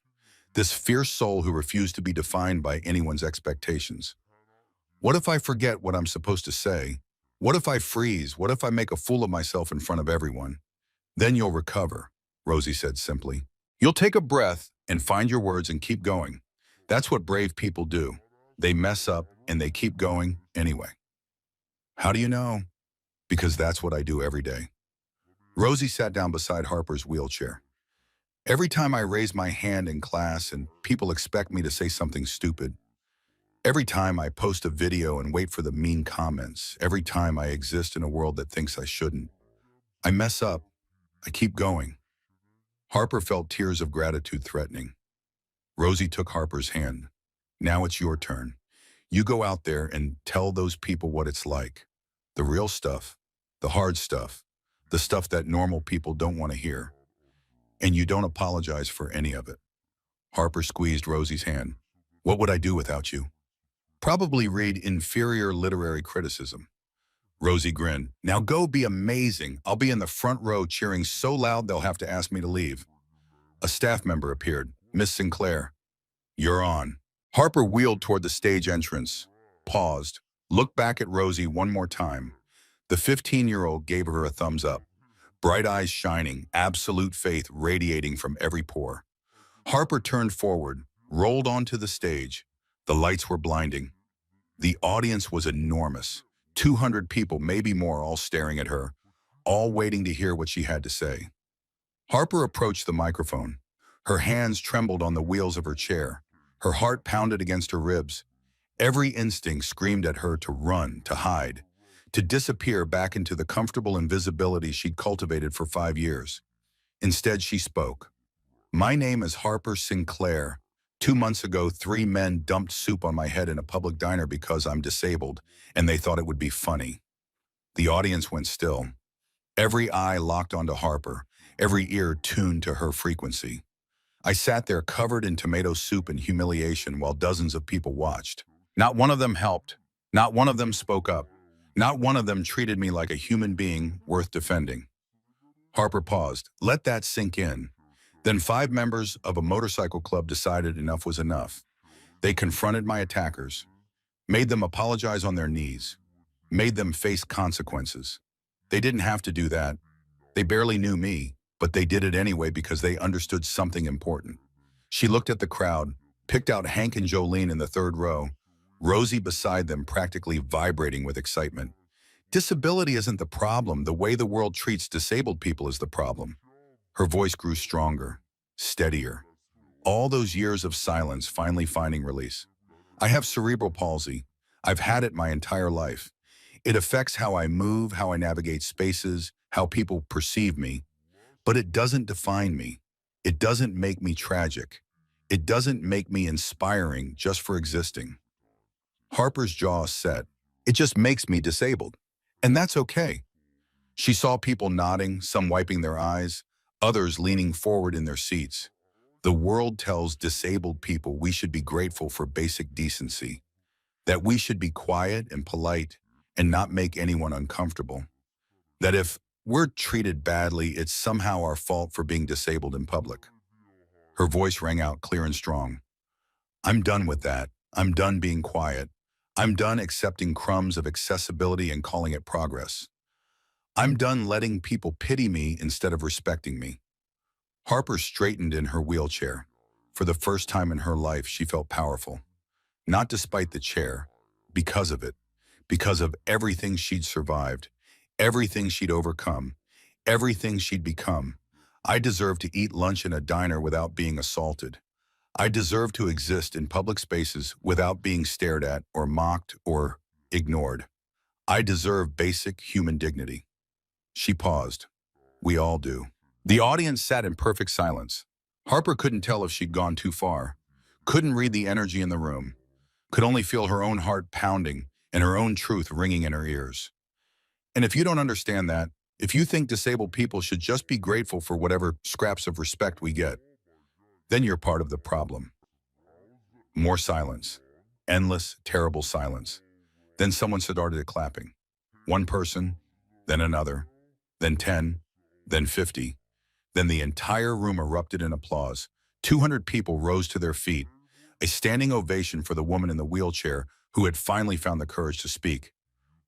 This fierce soul who refused to be defined by anyone's expectations. What if I forget what I'm supposed to say? What if I freeze? What if I make a fool of myself in front of everyone? Then you'll recover, Rosie said simply. You'll take a breath and find your words and keep going. That's what brave people do. They mess up and they keep going anyway. How do you know? Because that's what I do every day. Rosie sat down beside Harper's wheelchair. Every time I raise my hand in class and people expect me to say something stupid. Every time I post a video and wait for the mean comments. Every time I exist in a world that thinks I shouldn't. I mess up. I keep going. Harper felt tears of gratitude threatening. Rosie took Harper's hand. Now it's your turn. You go out there and tell those people what it's like. The real stuff, the hard stuff, the stuff that normal people don't want to hear. And you don't apologize for any of it. Harper squeezed Rosie's hand. What would I do without you? Probably read inferior literary criticism. Rosie grinned. Now go be amazing. I'll be in the front row cheering so loud they'll have to ask me to leave. A staff member appeared. Miss Sinclair. You're on. Harper wheeled toward the stage entrance, paused, looked back at Rosie one more time. The 15-year-old gave her a thumbs up, bright eyes shining, absolute faith radiating from every pore. Harper turned forward, rolled onto the stage. The lights were blinding. The audience was enormous. 200 people, maybe more, all staring at her, all waiting to hear what she had to say. Harper approached the microphone. Her hands trembled on the wheels of her chair. Her heart pounded against her ribs. Every instinct screamed at her to run, to hide, to disappear back into the comfortable invisibility she'd cultivated for 5 years. Instead, she spoke. "My name is Harper Sinclair. 2 months ago, 3 men dumped soup on my head in a public diner because I'm disabled, and they thought it would be funny." The audience went still. Every eye locked onto Harper, every ear tuned to her frequency. I sat there covered in tomato soup and humiliation while dozens of people watched. Not one of them helped. Not one of them spoke up. Not one of them treated me like a human being worth defending. Harper paused. Let that sink in. Then 5 members of a motorcycle club decided enough was enough. They confronted my attackers, made them apologize on their knees, made them face consequences. They didn't have to do that. They barely knew me, but they did it anyway because they understood something important. She looked at the crowd, picked out Hank and Jolene in the third row, Rosie beside them practically vibrating with excitement. Disability isn't the problem. The way the world treats disabled people is the problem. Her voice grew stronger, steadier. All those years of silence finally finding release. I have cerebral palsy. I've had it my entire life. It affects how I move, how I navigate spaces, how people perceive me. But it doesn't define me. It doesn't make me tragic. It doesn't make me inspiring just for existing. Harper's jaw set. It just makes me disabled. And that's okay. She saw people nodding, some wiping their eyes, others leaning forward in their seats. The world tells disabled people we should be grateful for basic decency, that we should be quiet and polite and not make anyone uncomfortable, that if we're treated badly, it's somehow our fault for being disabled in public. Her voice rang out clear and strong. I'm done with that. I'm done being quiet. I'm done accepting crumbs of accessibility and calling it progress. I'm done letting people pity me instead of respecting me. Harper straightened in her wheelchair. For the first time in her life, she felt powerful. Not despite the chair, because of it. Because of everything she'd survived, everything she'd overcome, everything she'd become. I deserve to eat lunch in a diner without being assaulted. I deserve to exist in public spaces without being stared at or mocked or ignored. I deserve basic human dignity. She paused. We all do. The audience sat in perfect silence. Harper couldn't tell if she'd gone too far, couldn't read the energy in the room, could only feel her own heart pounding and her own truth ringing in her ears. And if you don't understand that, if you think disabled people should just be grateful for whatever scraps of respect we get, then you're part of the problem. More silence. Endless, terrible silence. Then someone started clapping. One person, then another, then 10, then 50. Then the entire room erupted in applause. 200 people rose to their feet, a standing ovation for the woman in the wheelchair who had finally found the courage to speak.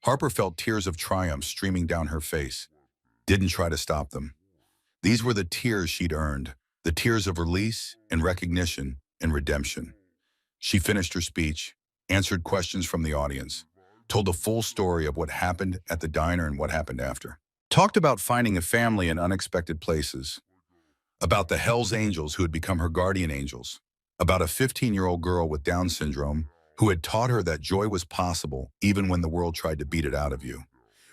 Harper felt tears of triumph streaming down her face. Didn't try to stop them. These were the tears she'd earned, the tears of release and recognition and redemption. She finished her speech, answered questions from the audience, told the full story of what happened at the diner and what happened after. Talked about finding a family in unexpected places, about the hellsangels who had become her guardian angels, about a 15-year-old girl with Down syndrome who had taught her that joy was possible even when the world tried to beat it out of you.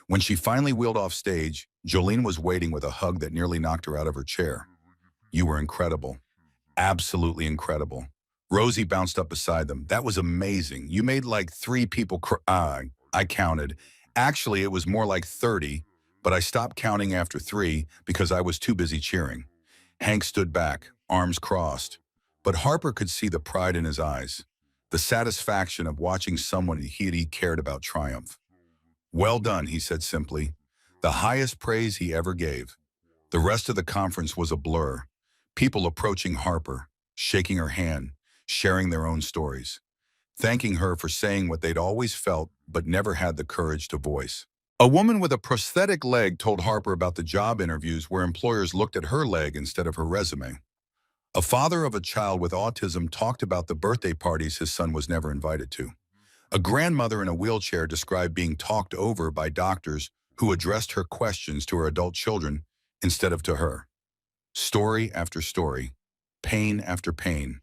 When she finally wheeled off stage, Jolene was waiting with a hug that nearly knocked her out of her chair. You were incredible. Absolutely incredible. Rosie bounced up beside them. That was amazing. You made like 3 people cry. I counted. Actually, it was more like 30, but I stopped counting after 3 because I was too busy cheering. Hank stood back, arms crossed. But Harper could see the pride in his eyes, the satisfaction of watching someone he cared about triumph. Well done, he said simply, the highest praise he ever gave. The rest of the conference was a blur. People approaching Harper, shaking her hand, sharing their own stories, thanking her for saying what they'd always felt but never had the courage to voice. A woman with a prosthetic leg told Harper about the job interviews where employers looked at her leg instead of her resume. A father of a child with autism talked about the birthday parties his son was never invited to. A grandmother in a wheelchair described being talked over by doctors who addressed her questions to her adult children instead of to her. Story after story, pain after pain,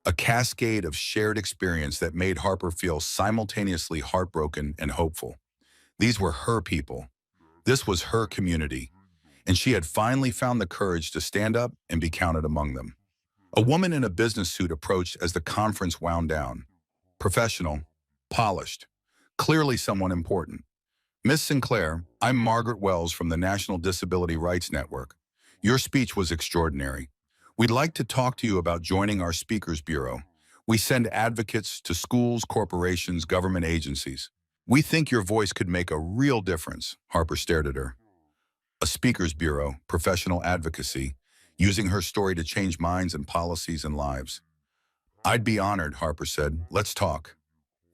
a cascade of shared experience that made Harper feel simultaneously heartbroken and hopeful. These were her people. This was her community, and she had finally found the courage to stand up and be counted among them. A woman in a business suit approached as the conference wound down. Professional, polished, clearly someone important. Miss Sinclair, I'm Margaret Wells from the National Disability Rights Network. Your speech was extraordinary. We'd like to talk to you about joining our Speakers Bureau. We send advocates to schools, corporations, government agencies. We think your voice could make a real difference. Harper stared at her. A Speakers Bureau, professional advocacy, using her story to change minds and policies and lives. I'd be honored, Harper said. Let's talk.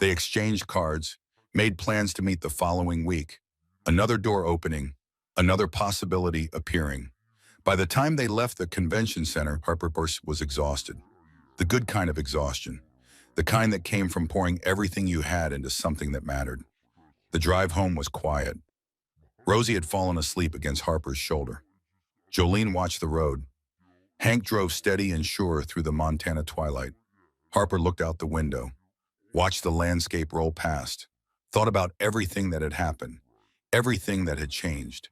They exchanged cards, made plans to meet the following week. Another door opening, another possibility appearing. By the time they left the convention center, Harper was exhausted. The good kind of exhaustion. The kind that came from pouring everything you had into something that mattered. The drive home was quiet. Rosie had fallen asleep against Harper's shoulder. Jolene watched the road. Hank drove steady and sure through the Montana twilight. Harper looked out the window, watched the landscape roll past, thought about everything that had happened, everything that had changed.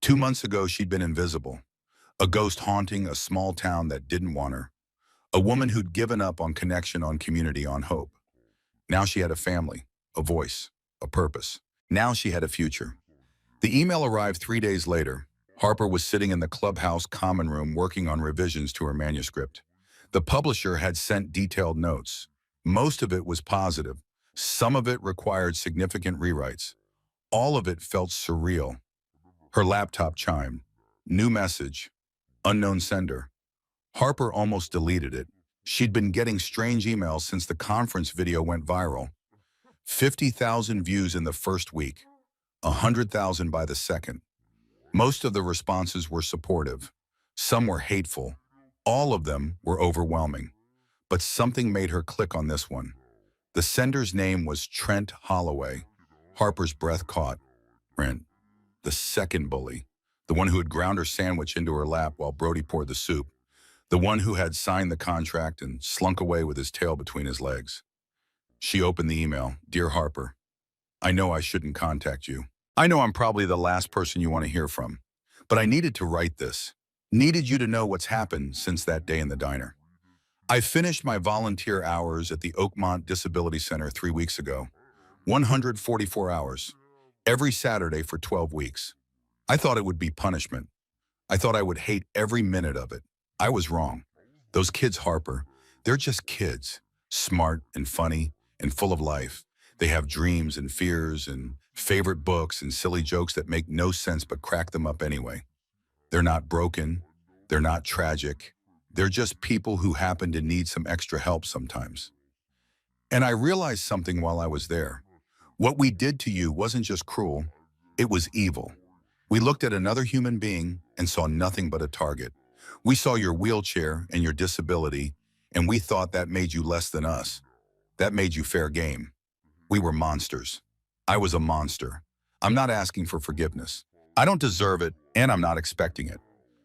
2 months ago, she'd been invisible, a ghost haunting a small town that didn't want her, a woman who'd given up on connection, on community, on hope. Now she had a family, a voice, a purpose. Now she had a future. The email arrived 3 days later. Harper was sitting in the clubhouse common room working on revisions to her manuscript. The publisher had sent detailed notes. Most of it was positive. Some of it required significant rewrites. All of it felt surreal. Her laptop chimed. New message. Unknown sender. Harper almost deleted it. She'd been getting strange emails since the conference video went viral. 50,000 views in the first week. 100,000 by the second. Most of the responses were supportive. Some were hateful. All of them were overwhelming. But something made her click on this one. The sender's name was Trent Holloway. Harper's breath caught. Trent, the second bully. The one who had ground her sandwich into her lap while Brody poured the soup. The one who had signed the contract and slunk away with his tail between his legs. She opened the email. Dear Harper, I know I shouldn't contact you. I know I'm probably the last person you want to hear from. But I needed to write this. Needed you to know what's happened since that day in the diner. I finished my volunteer hours at the Oakmont Disability Center 3 weeks ago. 144 hours. Every Saturday for 12 weeks. I thought it would be punishment. I thought I would hate every minute of it. I was wrong. Those kids, Harper, they're just kids. Smart and funny and full of life. They have dreams and fears and favorite books and silly jokes that make no sense but crack them up anyway. They're not broken. They're not tragic. They're just people who happen to need some extra help sometimes. And I realized something while I was there. What we did to you wasn't just cruel, it was evil. We looked at another human being and saw nothing but a target. We saw your wheelchair and your disability, and we thought that made you less than us. That made you fair game. We were monsters. I was a monster. I'm not asking for forgiveness. I don't deserve it, and I'm not expecting it.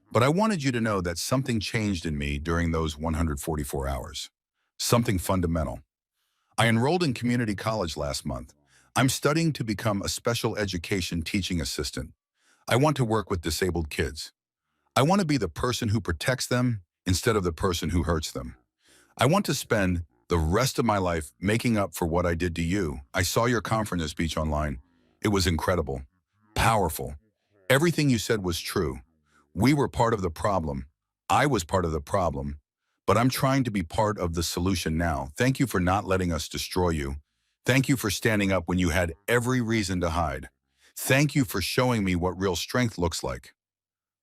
But I wanted you to know that something changed in me during those 144 hours. Something fundamental. I enrolled in community college last month. I'm studying to become a special education teaching assistant. I want to work with disabled kids. I want to be the person who protects them instead of the person who hurts them. I want to spend the rest of my life making up for what I did to you. I saw your conference speech online. It was incredible, powerful. Everything you said was true. We were part of the problem. I was part of the problem. But I'm trying to be part of the solution now. Thank you for not letting us destroy you. Thank you for standing up when you had every reason to hide. Thank you for showing me what real strength looks like.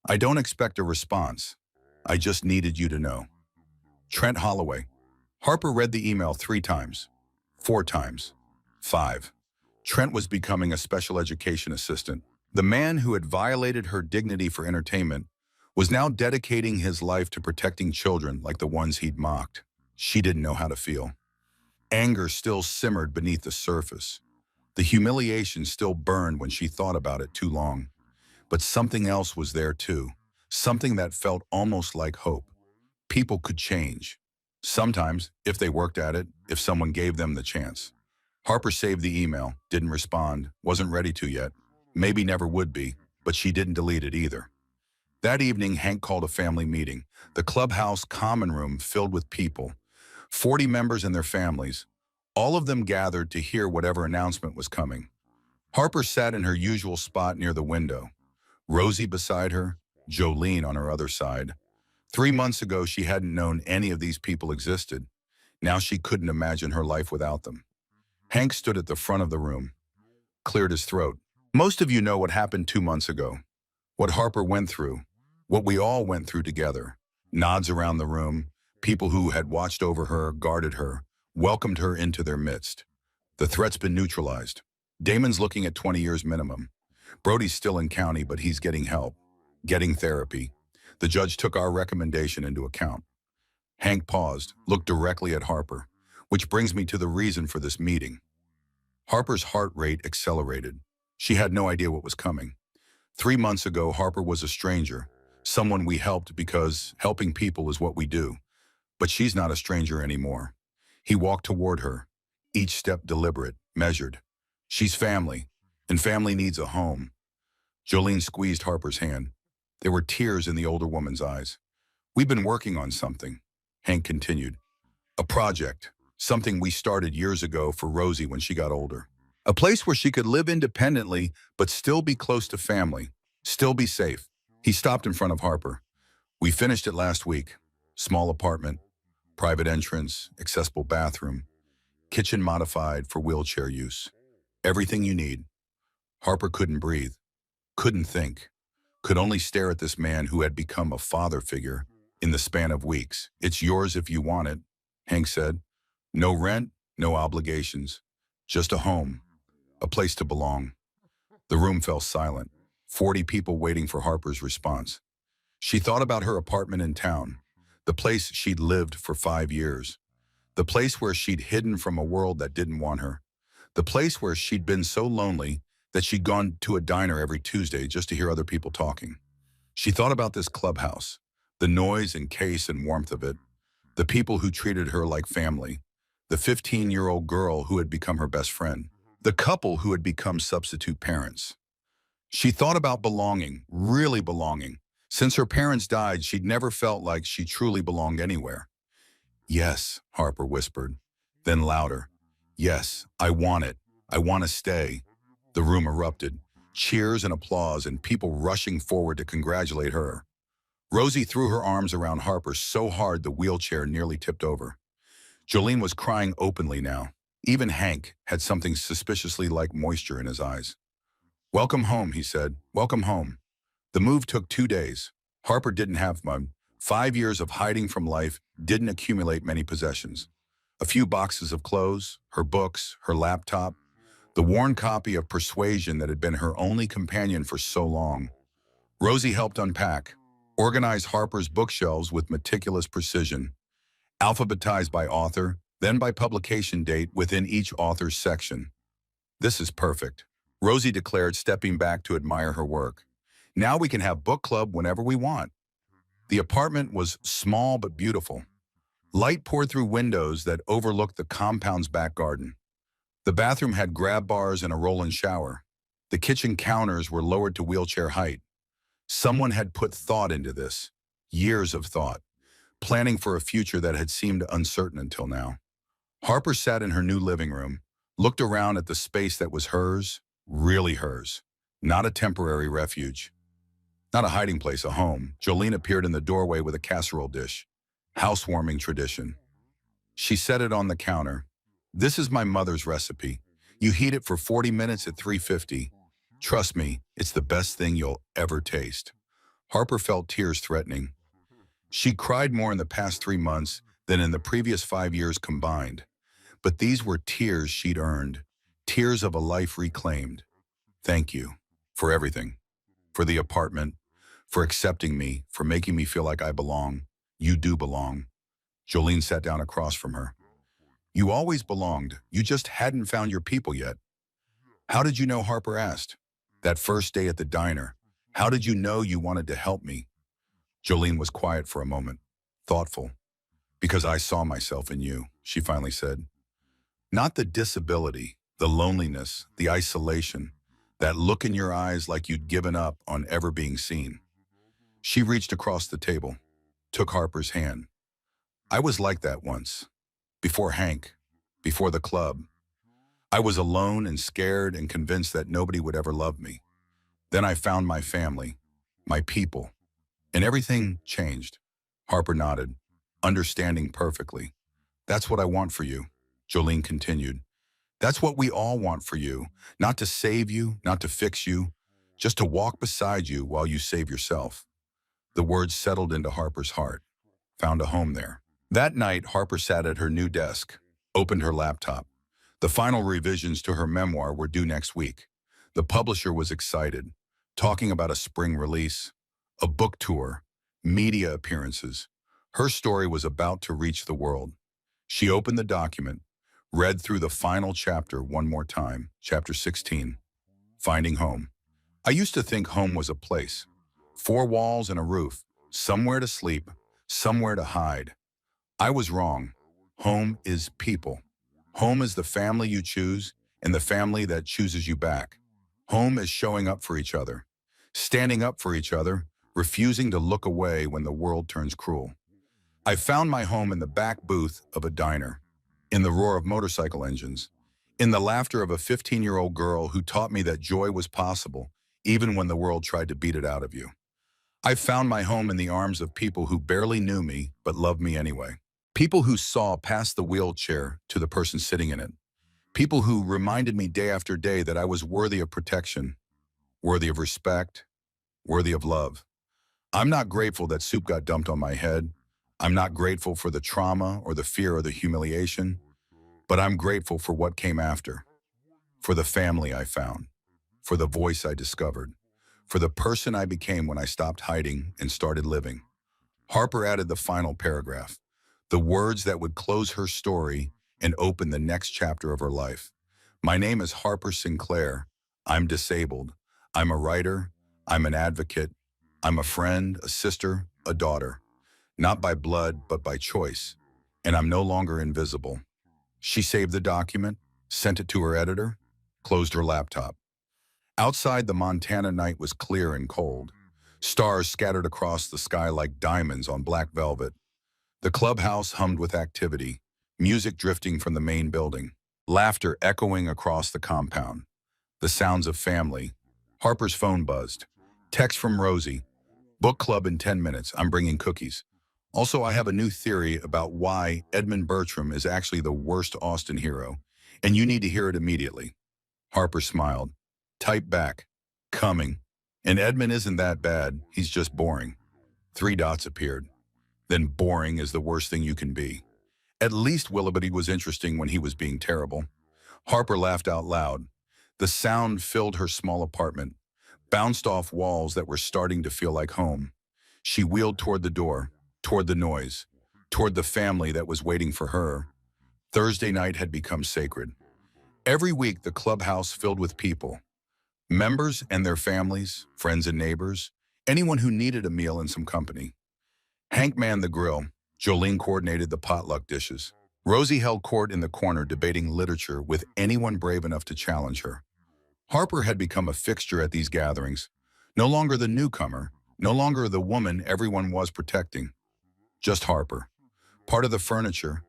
I don't expect a response. I just needed you to know. Trent Holloway. Harper read the email 3 times, 4 times, 5. Trent was becoming a special education assistant. The man who had violated her dignity for entertainment was now dedicating his life to protecting children like the ones he'd mocked. She didn't know how to feel. Anger still simmered beneath the surface. The humiliation still burned when she thought about it too long. But something else was there too. Something that felt almost like hope. People could change. Sometimes, if they worked at it, if someone gave them the chance. Harper saved the email, didn't respond, wasn't ready to yet. Maybe never would be, but she didn't delete it either. That evening, Hank called a family meeting. The clubhouse common room filled with people, 40 members and their families. All of them gathered to hear whatever announcement was coming. Harper sat in her usual spot near the window. Rosie beside her, Jolene on her other side. 3 months ago, she hadn't known any of these people existed. Now she couldn't imagine her life without them. Hank stood at the front of the room, cleared his throat. Most of you know what happened 2 months ago. What Harper went through. What we all went through together. Nods around the room. People who had watched over her, guarded her, welcomed her into their midst. The threat's been neutralized. Damon's looking at 20 years minimum. Brody's still in county, but he's getting help, getting therapy. The judge took our recommendation into account. Hank paused, looked directly at Harper, which brings me to the reason for this meeting. Harper's heart rate accelerated. She had no idea what was coming. 3 months ago, Harper was a stranger, someone we helped because helping people is what we do. But she's not a stranger anymore. He walked toward her, each step deliberate, measured. She's family, and family needs a home. Jolene squeezed Harper's hand. There were tears in the older woman's eyes. We've been working on something, Hank continued. A project, something we started years ago for Rosie when she got older. A place where she could live independently, but still be close to family, still be safe. He stopped in front of Harper. We finished it last week. Small apartment, private entrance, accessible bathroom, kitchen modified for wheelchair use. Everything you need. Harper couldn't breathe, couldn't think, could only stare at this man who had become a father figure in the span of weeks. It's yours if you want it, Hank said. No rent, no obligations, just a home, a place to belong. The room fell silent, 40 people waiting for Harper's response. She thought about her apartment in town, the place she'd lived for 5 years, the place where she'd hidden from a world that didn't want her, the place where she'd been so lonely that she'd gone to a diner every Tuesday just to hear other people talking. She thought about this clubhouse, the noise and case and warmth of it, the people who treated her like family, the 15-year-old girl who had become her best friend, the couple who had become substitute parents. She thought about belonging, really belonging. Since her parents died, she'd never felt like she truly belonged anywhere. Yes, Harper whispered, then louder. Yes, I want it. I want to stay. The room erupted, cheers and applause and people rushing forward to congratulate her. Rosie threw her arms around Harper so hard the wheelchair nearly tipped over. Jolene was crying openly now. Even Hank had something suspiciously like moisture in his eyes. Welcome home, he said. Welcome home. The move took 2 days. Harper didn't have much. 5 years of hiding from life didn't accumulate many possessions. A few boxes of clothes, her books, her laptop, the worn copy of Persuasion that had been her only companion for so long. Rosie helped unpack, organize Harper's bookshelves with meticulous precision, alphabetized by author, then by publication date within each author's section. This is perfect, Rosie declared, stepping back to admire her work. Now we can have book club whenever we want. The apartment was small but beautiful. Light poured through windows that overlooked the compound's back garden. The bathroom had grab bars and a roll-in shower. The kitchen counters were lowered to wheelchair height. Someone had put thought into this, years of thought, planning for a future that had seemed uncertain until now. Harper sat in her new living room, looked around at the space that was hers, really hers, not a temporary refuge. Not a hiding place, a home. Jolene appeared in the doorway with a casserole dish. Housewarming tradition. She set it on the counter. This is my mother's recipe. You heat it for 40 minutes at 350. Trust me, it's the best thing you'll ever taste. Harper felt tears threatening. She cried more in the past 3 months than in the previous 5 years combined. But these were tears she'd earned. Tears of a life reclaimed. Thank you for everything. For the apartment, for accepting me, for making me feel like I belong. You do belong. Jolene sat down across from her. You always belonged. You just hadn't found your people yet. How did you know, Harper asked. That first day at the diner. How did you know you wanted to help me? Jolene was quiet for a moment, thoughtful. Because I saw myself in you, she finally said. Not the disability, the loneliness, the isolation, that look in your eyes like you'd given up on ever being seen. She reached across the table, took Harper's hand. I was like that once, before Hank, before the club. I was alone and scared and convinced that nobody would ever love me. Then I found my family, my people, and everything changed. Harper nodded, understanding perfectly. That's what I want for you, Jolene continued. That's what we all want for you, not to save you, not to fix you, just to walk beside you while you save yourself. The words settled into Harper's heart, found a home there. That night, Harper sat at her new desk, opened her laptop. The final revisions to her memoir were due next week. The publisher was excited, talking about a spring release, a book tour, media appearances. Her story was about to reach the world. She opened the document, read through the final chapter one more time, chapter 16, Finding Home. I used to think home was a place, four walls and a roof, somewhere to sleep, somewhere to hide. I was wrong. Home is people. Home is the family you choose and the family that chooses you back. Home is showing up for each other, standing up for each other, refusing to look away when the world turns cruel. I found my home in the back booth of a diner, in the roar of motorcycle engines, in the laughter of a 15-year-old girl who taught me that joy was possible, even when the world tried to beat it out of you. I found my home in the arms of people who barely knew me but loved me anyway. People who saw past the wheelchair to the person sitting in it. People who reminded me day after day that I was worthy of protection, worthy of respect, worthy of love. I'm not grateful that soup got dumped on my head. I'm not grateful for the trauma or the fear or the humiliation, but I'm grateful for what came after, for the family I found, for the voice I discovered, for the person I became when I stopped hiding and started living. Harper added the final paragraph, the words that would close her story and open the next chapter of her life. My name is Harper Sinclair. I'm disabled. I'm a writer. I'm an advocate. I'm a friend, a sister, a daughter. Not by blood, but by choice. And I'm no longer invisible. She saved the document, sent it to her editor, closed her laptop. Outside, the Montana night was clear and cold. Stars scattered across the sky like diamonds on black velvet. The clubhouse hummed with activity, music drifting from the main building, laughter echoing across the compound, the sounds of family. Harper's phone buzzed. Text from Rosie. Book club in 10 minutes. I'm bringing cookies. Also, I have a new theory about why Edmund Bertram is actually the worst Austen hero, and you need to hear it immediately. Harper smiled. Type back. Coming. And Edmund isn't that bad. He's just boring. 3 dots appeared. Then boring is the worst thing you can be. At least Willoughby was interesting when he was being terrible. Harper laughed out loud. The sound filled her small apartment, bounced off walls that were starting to feel like home. She wheeled toward the door, toward the noise, toward the family that was waiting for her. Thursday night had become sacred. Every week, the clubhouse filled with people, members and their families, friends and neighbors, anyone who needed a meal and some company. Hank manned the grill. Jolene coordinated the potluck dishes. Rosie held court in the corner debating literature with anyone brave enough to challenge her. Harper had become a fixture at these gatherings, no longer the newcomer, no longer the woman everyone was protecting. Just Harper, part of the furniture,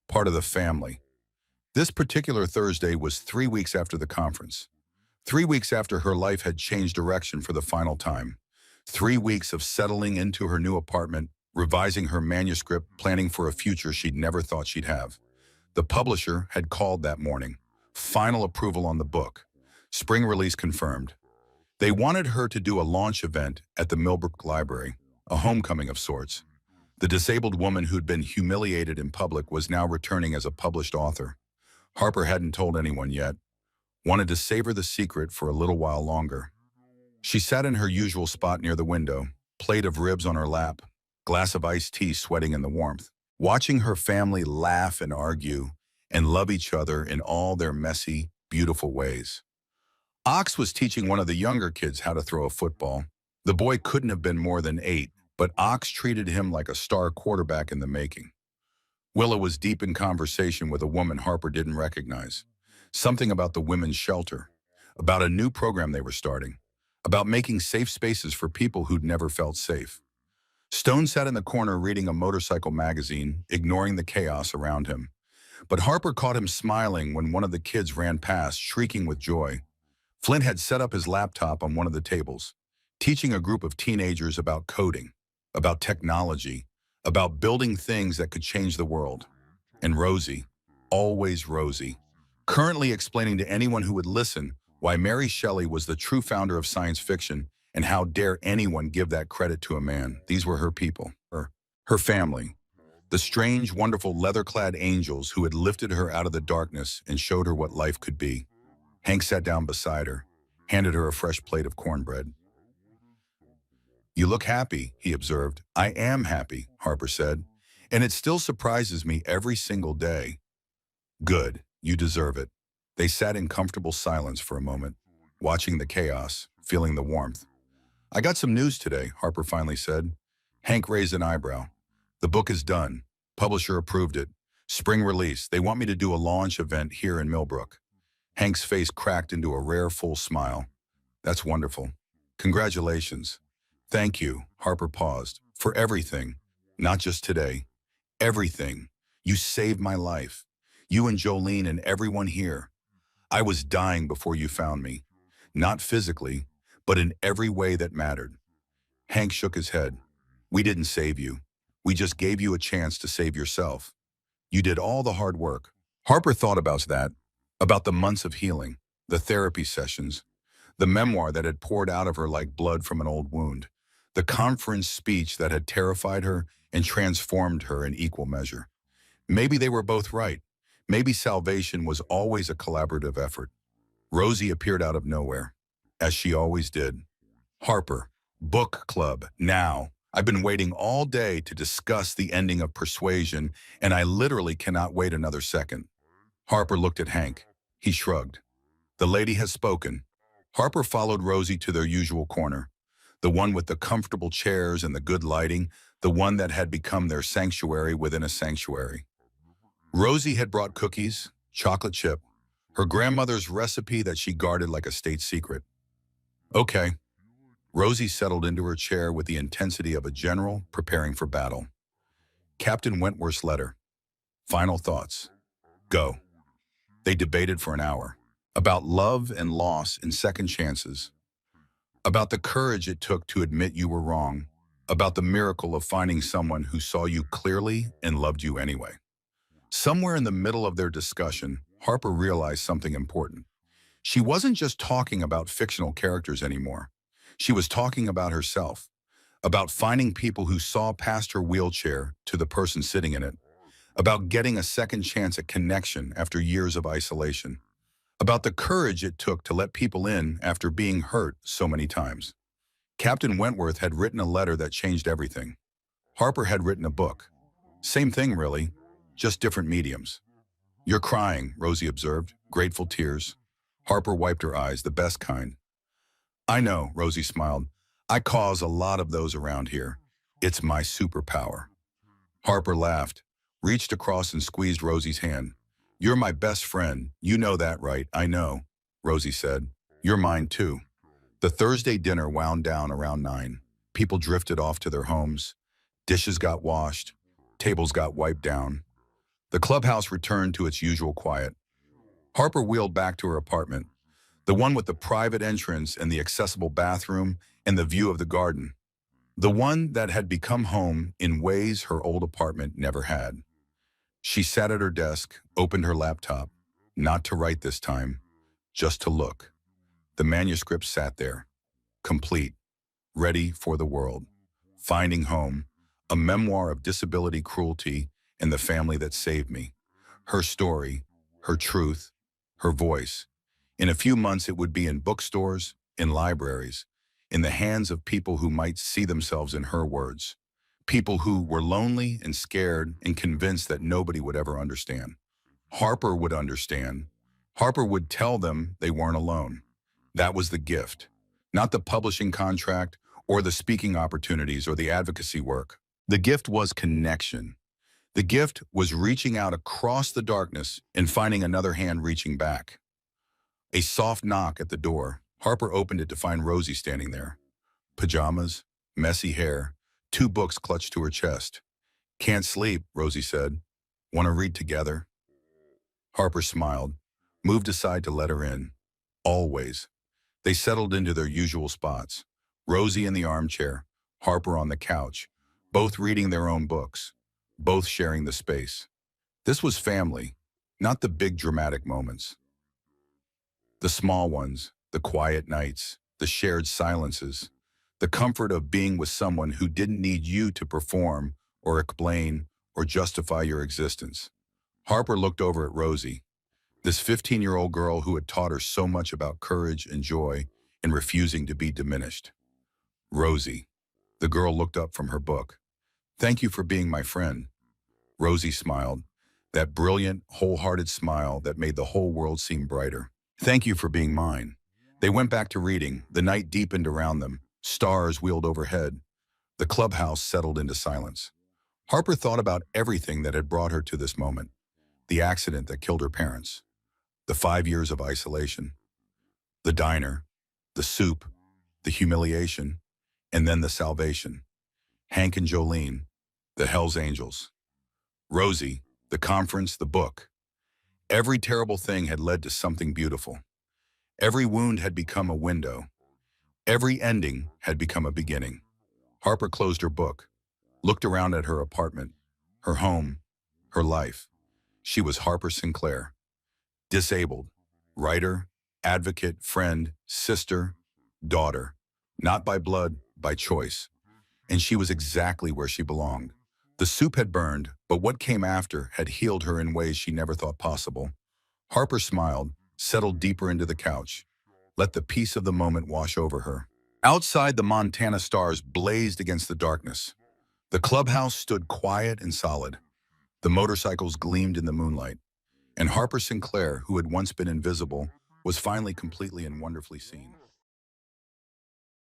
part of the family. This particular Thursday was 3 weeks after the conference. 3 weeks after her life had changed direction for the final time. 3 weeks of settling into her new apartment, revising her manuscript, planning for a future she'd never thought she'd have. The publisher had called that morning. Final approval on the book. Spring release confirmed. They wanted her to do a launch event at the Millbrook Library, a homecoming of sorts. The disabled woman who'd been humiliated in public was now returning as a published author. Harper hadn't told anyone yet. Wanted to savor the secret for a little while longer. She sat in her usual spot near the window, plate of ribs on her lap, glass of iced tea sweating in the warmth, watching her family laugh and argue, and love each other in all their messy, beautiful ways. Ox was teaching one of the younger kids how to throw a football. The boy couldn't have been more than 8, but Ox treated him like a star quarterback in the making. Willa was deep in conversation with a woman Harper didn't recognize. Something about the women's shelter, about a new program they were starting, about making safe spaces for people who'd never felt safe. Stone sat in the corner reading a motorcycle magazine, ignoring the chaos around him. But Harper caught him smiling when one of the kids ran past, shrieking with joy. Flint had set up his laptop on one of the tables, teaching a group of teenagers about coding, about technology, about building things that could change the world. And Rosie, always Rosie, currently explaining to anyone who would listen why Mary Shelley was the true founder of science fiction and how dare anyone give that credit to a man. These were her people, her family, the strange, wonderful leather-clad angels who had lifted her out of the darkness and showed her what life could be. Hank sat down beside her, handed her a fresh plate of cornbread. "You look happy," he observed. "I am happy," Harper said, "and it still surprises me every single day." "Good, you deserve it." They sat in comfortable silence for a moment, watching the chaos, feeling the warmth. "I got some news today," Harper finally said. Hank raised an eyebrow. "The book is done. Publisher approved it. Spring release. They want me to do a launch event here in Millbrook." Hank's face cracked into a rare full smile. "That's wonderful. Congratulations." "Thank you," Harper paused, "for everything. Not just today. Everything. You saved my life. You and Jolene and everyone here. I was dying before you found me. Not physically, but in every way that mattered." Hank shook his head. "We didn't save you. We just gave you a chance to save yourself. You did all the hard work." Harper thought about that, about the months of healing, the therapy sessions, the memoir that had poured out of her like blood from an old wound, the conference speech that had terrified her and transformed her in equal measure. Maybe they were both right. Maybe salvation was always a collaborative effort. Rosie appeared out of nowhere, as she always did. "Harper, book club, now. I've been waiting all day to discuss the ending of Persuasion, and I literally cannot wait another second." Harper looked at Hank. He shrugged. "The lady has spoken." Harper followed Rosie to their usual corner, the one with the comfortable chairs and the good lighting, the one that had become their sanctuary within a sanctuary. Rosie had brought cookies, chocolate chip, her grandmother's recipe that she guarded like a state secret. "Okay." Rosie settled into her chair with the intensity of a general preparing for battle. Captain Wentworth's letter. Final thoughts. Go. They debated for an hour. About love and loss and second chances. About the courage it took to admit you were wrong. About the miracle of finding someone who saw you clearly and loved you anyway. Somewhere in the middle of their discussion, Harper realized something important. She wasn't just talking about fictional characters anymore. She was talking about herself, about finding people who saw past her wheelchair to the person sitting in it, about getting a second chance at connection after years of isolation, about the courage it took to let people in after being hurt so many times. Captain Wentworth had written a letter that changed everything. Harper had written a book. Same thing, really, just different mediums. "You're crying," Rosie observed, grateful tears. Harper wiped her eyes, the best kind. "I know," Rosie smiled. "I cause a lot of those around here. It's my superpower." Harper laughed, reached across and squeezed Rosie's hand. "You're my best friend. You know that, right?" "I know," Rosie said. "You're mine, too." The Thursday dinner wound down around 9. People drifted off to their homes. Dishes got washed. Tables got wiped down. The clubhouse returned to its usual quiet. Harper wheeled back to her apartment, the one with the private entrance and the accessible bathroom and the view of the garden. The one that had become home in ways her old apartment never had. She sat at her desk, opened her laptop, not to write this time, just to look. The manuscript sat there, complete, ready for the world. Finding Home, a memoir of disability cruelty and the family that saved me. Her story, her truth, her voice. In a few months it would be in bookstores, in libraries, in the hands of people who might see themselves in her words. People who were lonely and scared and convinced that nobody would ever understand. Harper would understand. Harper would tell them they weren't alone. That was the gift, not the publishing contract or the speaking opportunities or the advocacy work. The gift was connection. The gift was reaching out across the darkness and finding another hand reaching back. A soft knock at the door. Harper opened it to find Rosie standing there. Pajamas, messy hair, two books clutched to her chest. "Can't sleep," Rosie said. "Want to read together?" Harper smiled, moved aside to let her in. Always. They settled into their usual spots. Rosie in the armchair, Harper on the couch, both reading their own books, both sharing the space. This was family, not the big dramatic moments. The small ones, the quiet nights, the shared silences, the comfort of being with someone who didn't need you to perform or explain or justify your existence. Harper looked over at Rosie, this 15-year-old girl who had taught her so much about courage and joy in refusing to be diminished. "Rosie." The girl looked up from her book. "Thank you for being my friend." Rosie smiled, that brilliant, wholehearted smile that made the whole world seem brighter. "Thank you for being mine." They went back to reading. The night deepened around them. Stars wheeled overhead. The clubhouse settled into silence. Harper thought about everything that had brought her to this moment. The accident that killed her parents. The 5 years of isolation. The diner. The soup. The humiliation. And then the salvation. Hank and Jolene. The hellsangels. Rosie. The conference. The book. Every terrible thing had led to something beautiful. Every wound had become a window. Every ending had become a beginning. Harper closed her book, looked around at her apartment, her home, her life. She was Harper Sinclair, disabled, writer, advocate, friend, sister, daughter, not by blood, by choice. And she was exactly where she belonged. The soup had burned, but what came after had healed her in ways she never thought possible. Harper smiled, settled deeper into the couch, let the peace of the moment wash over her. Outside, the Montana stars blazed against the darkness. The clubhouse stood quiet and solid. The motorcycles gleamed in the moonlight. And Harper Sinclair, who had once been invisible, was finally completely and wonderfully seen.